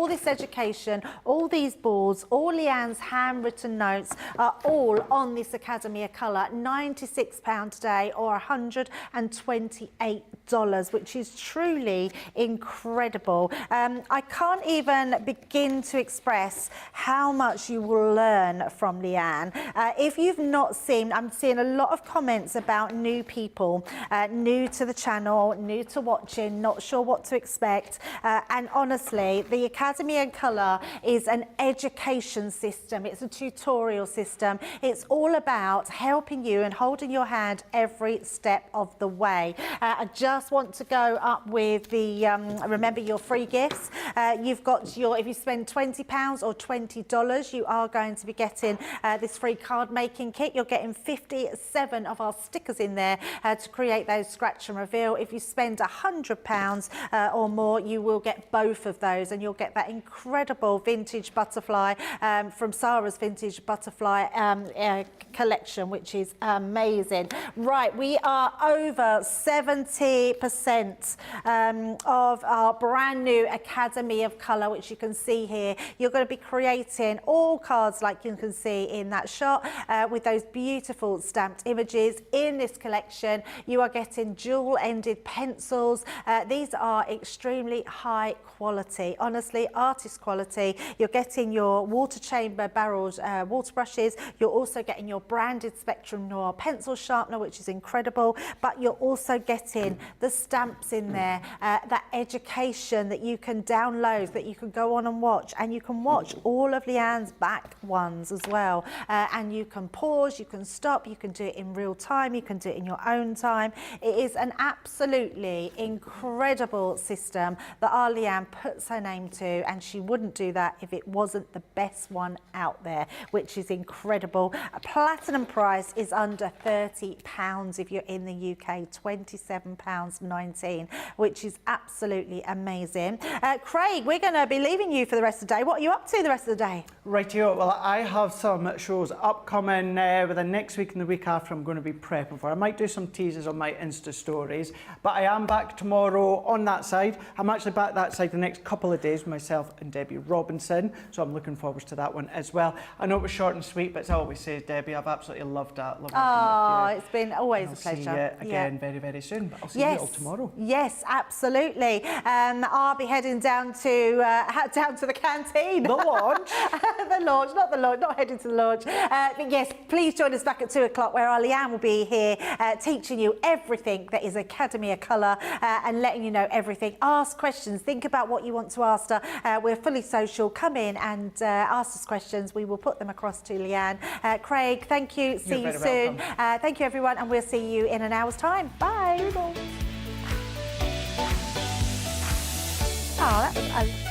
this education, all these boards, all Leanne's handwritten notes are all on this Academy of Colour. £96 today, or $128, which is truly incredible. I can't even begin to express how much you will learn from Leanne. If you've not seen, I'm seeing a lot of comments about new people, new to the channel, new to watching, not sure what to expect. And honestly, the Academy of Colour is an education system. It's a tutorial system. It's all about helping you and holding your hand every step of the way. I just want to go up with the, remember your free gifts. You've got your, if you spend £20 or $20, you are going to be getting this free card making kit. You're getting 57 of our stickers in there to create those scratch and reveal. If you spend £100 or more, you will get both of those, and you'll get that incredible vintage butterfly from Sarah's Vintage Butterfly collection, which is amazing. Right, we are over 70% of our brand new Academy of Colour, which you can see here. You're going to be creating all cards like you can see in that shot with those beautiful stamped images. In this collection, you are getting dual-ended pencils. These are extremely high quality, honestly, artist quality. You're getting your water chamber barreled water brushes. You're also getting your branded Spectrum Noir pencil sharpener, which is incredible, but you're also getting the stamps in there, that education that you can download, that you can go on and watch, and you can watch all of Leanne's back ones as well. And you can pause, you can stop, you can do it in real time, you can do it in your own time. It is an absolutely incredible system that our Leanne puts her name to, and she wouldn't do that if it wasn't the best one out there, which is incredible. A platinum price is under £30 if you're in the UK, £27.19, which is absolutely amazing. Craig, we're going to be leaving you for the rest of the day. What are you up to the rest of the day? Rightio, well, I have some shows upcoming within next week and the week after I'm going to be prepping for. I might do some teasers on my Insta stories, but I am back tomorrow on that side. I'm actually back that side the next couple of days, myself and Debbie Robinson, so I'm looking forward to that one as well. I know it was short and sweet, but as I always say, Debbie, I've absolutely loved that. Love working with you. It's been always a pleasure. I'll see you again very, very soon, but I'll see you all tomorrow. Yes, absolutely. I'll be heading down to the canteen. The launch. The launch, not the launch, not heading to the launch. But yes, please join us back at 2 o'clock where our Leanne will be here teaching you everything that is Academy of Colour and letting you know everything. Ask questions, think about what you want to ask her. We're fully social. Come in and ask us questions. We will put them across to Leanne. Craig, thank you. See you soon. Thank you, everyone, and we'll see you in an hour's time. Bye. Oh, that was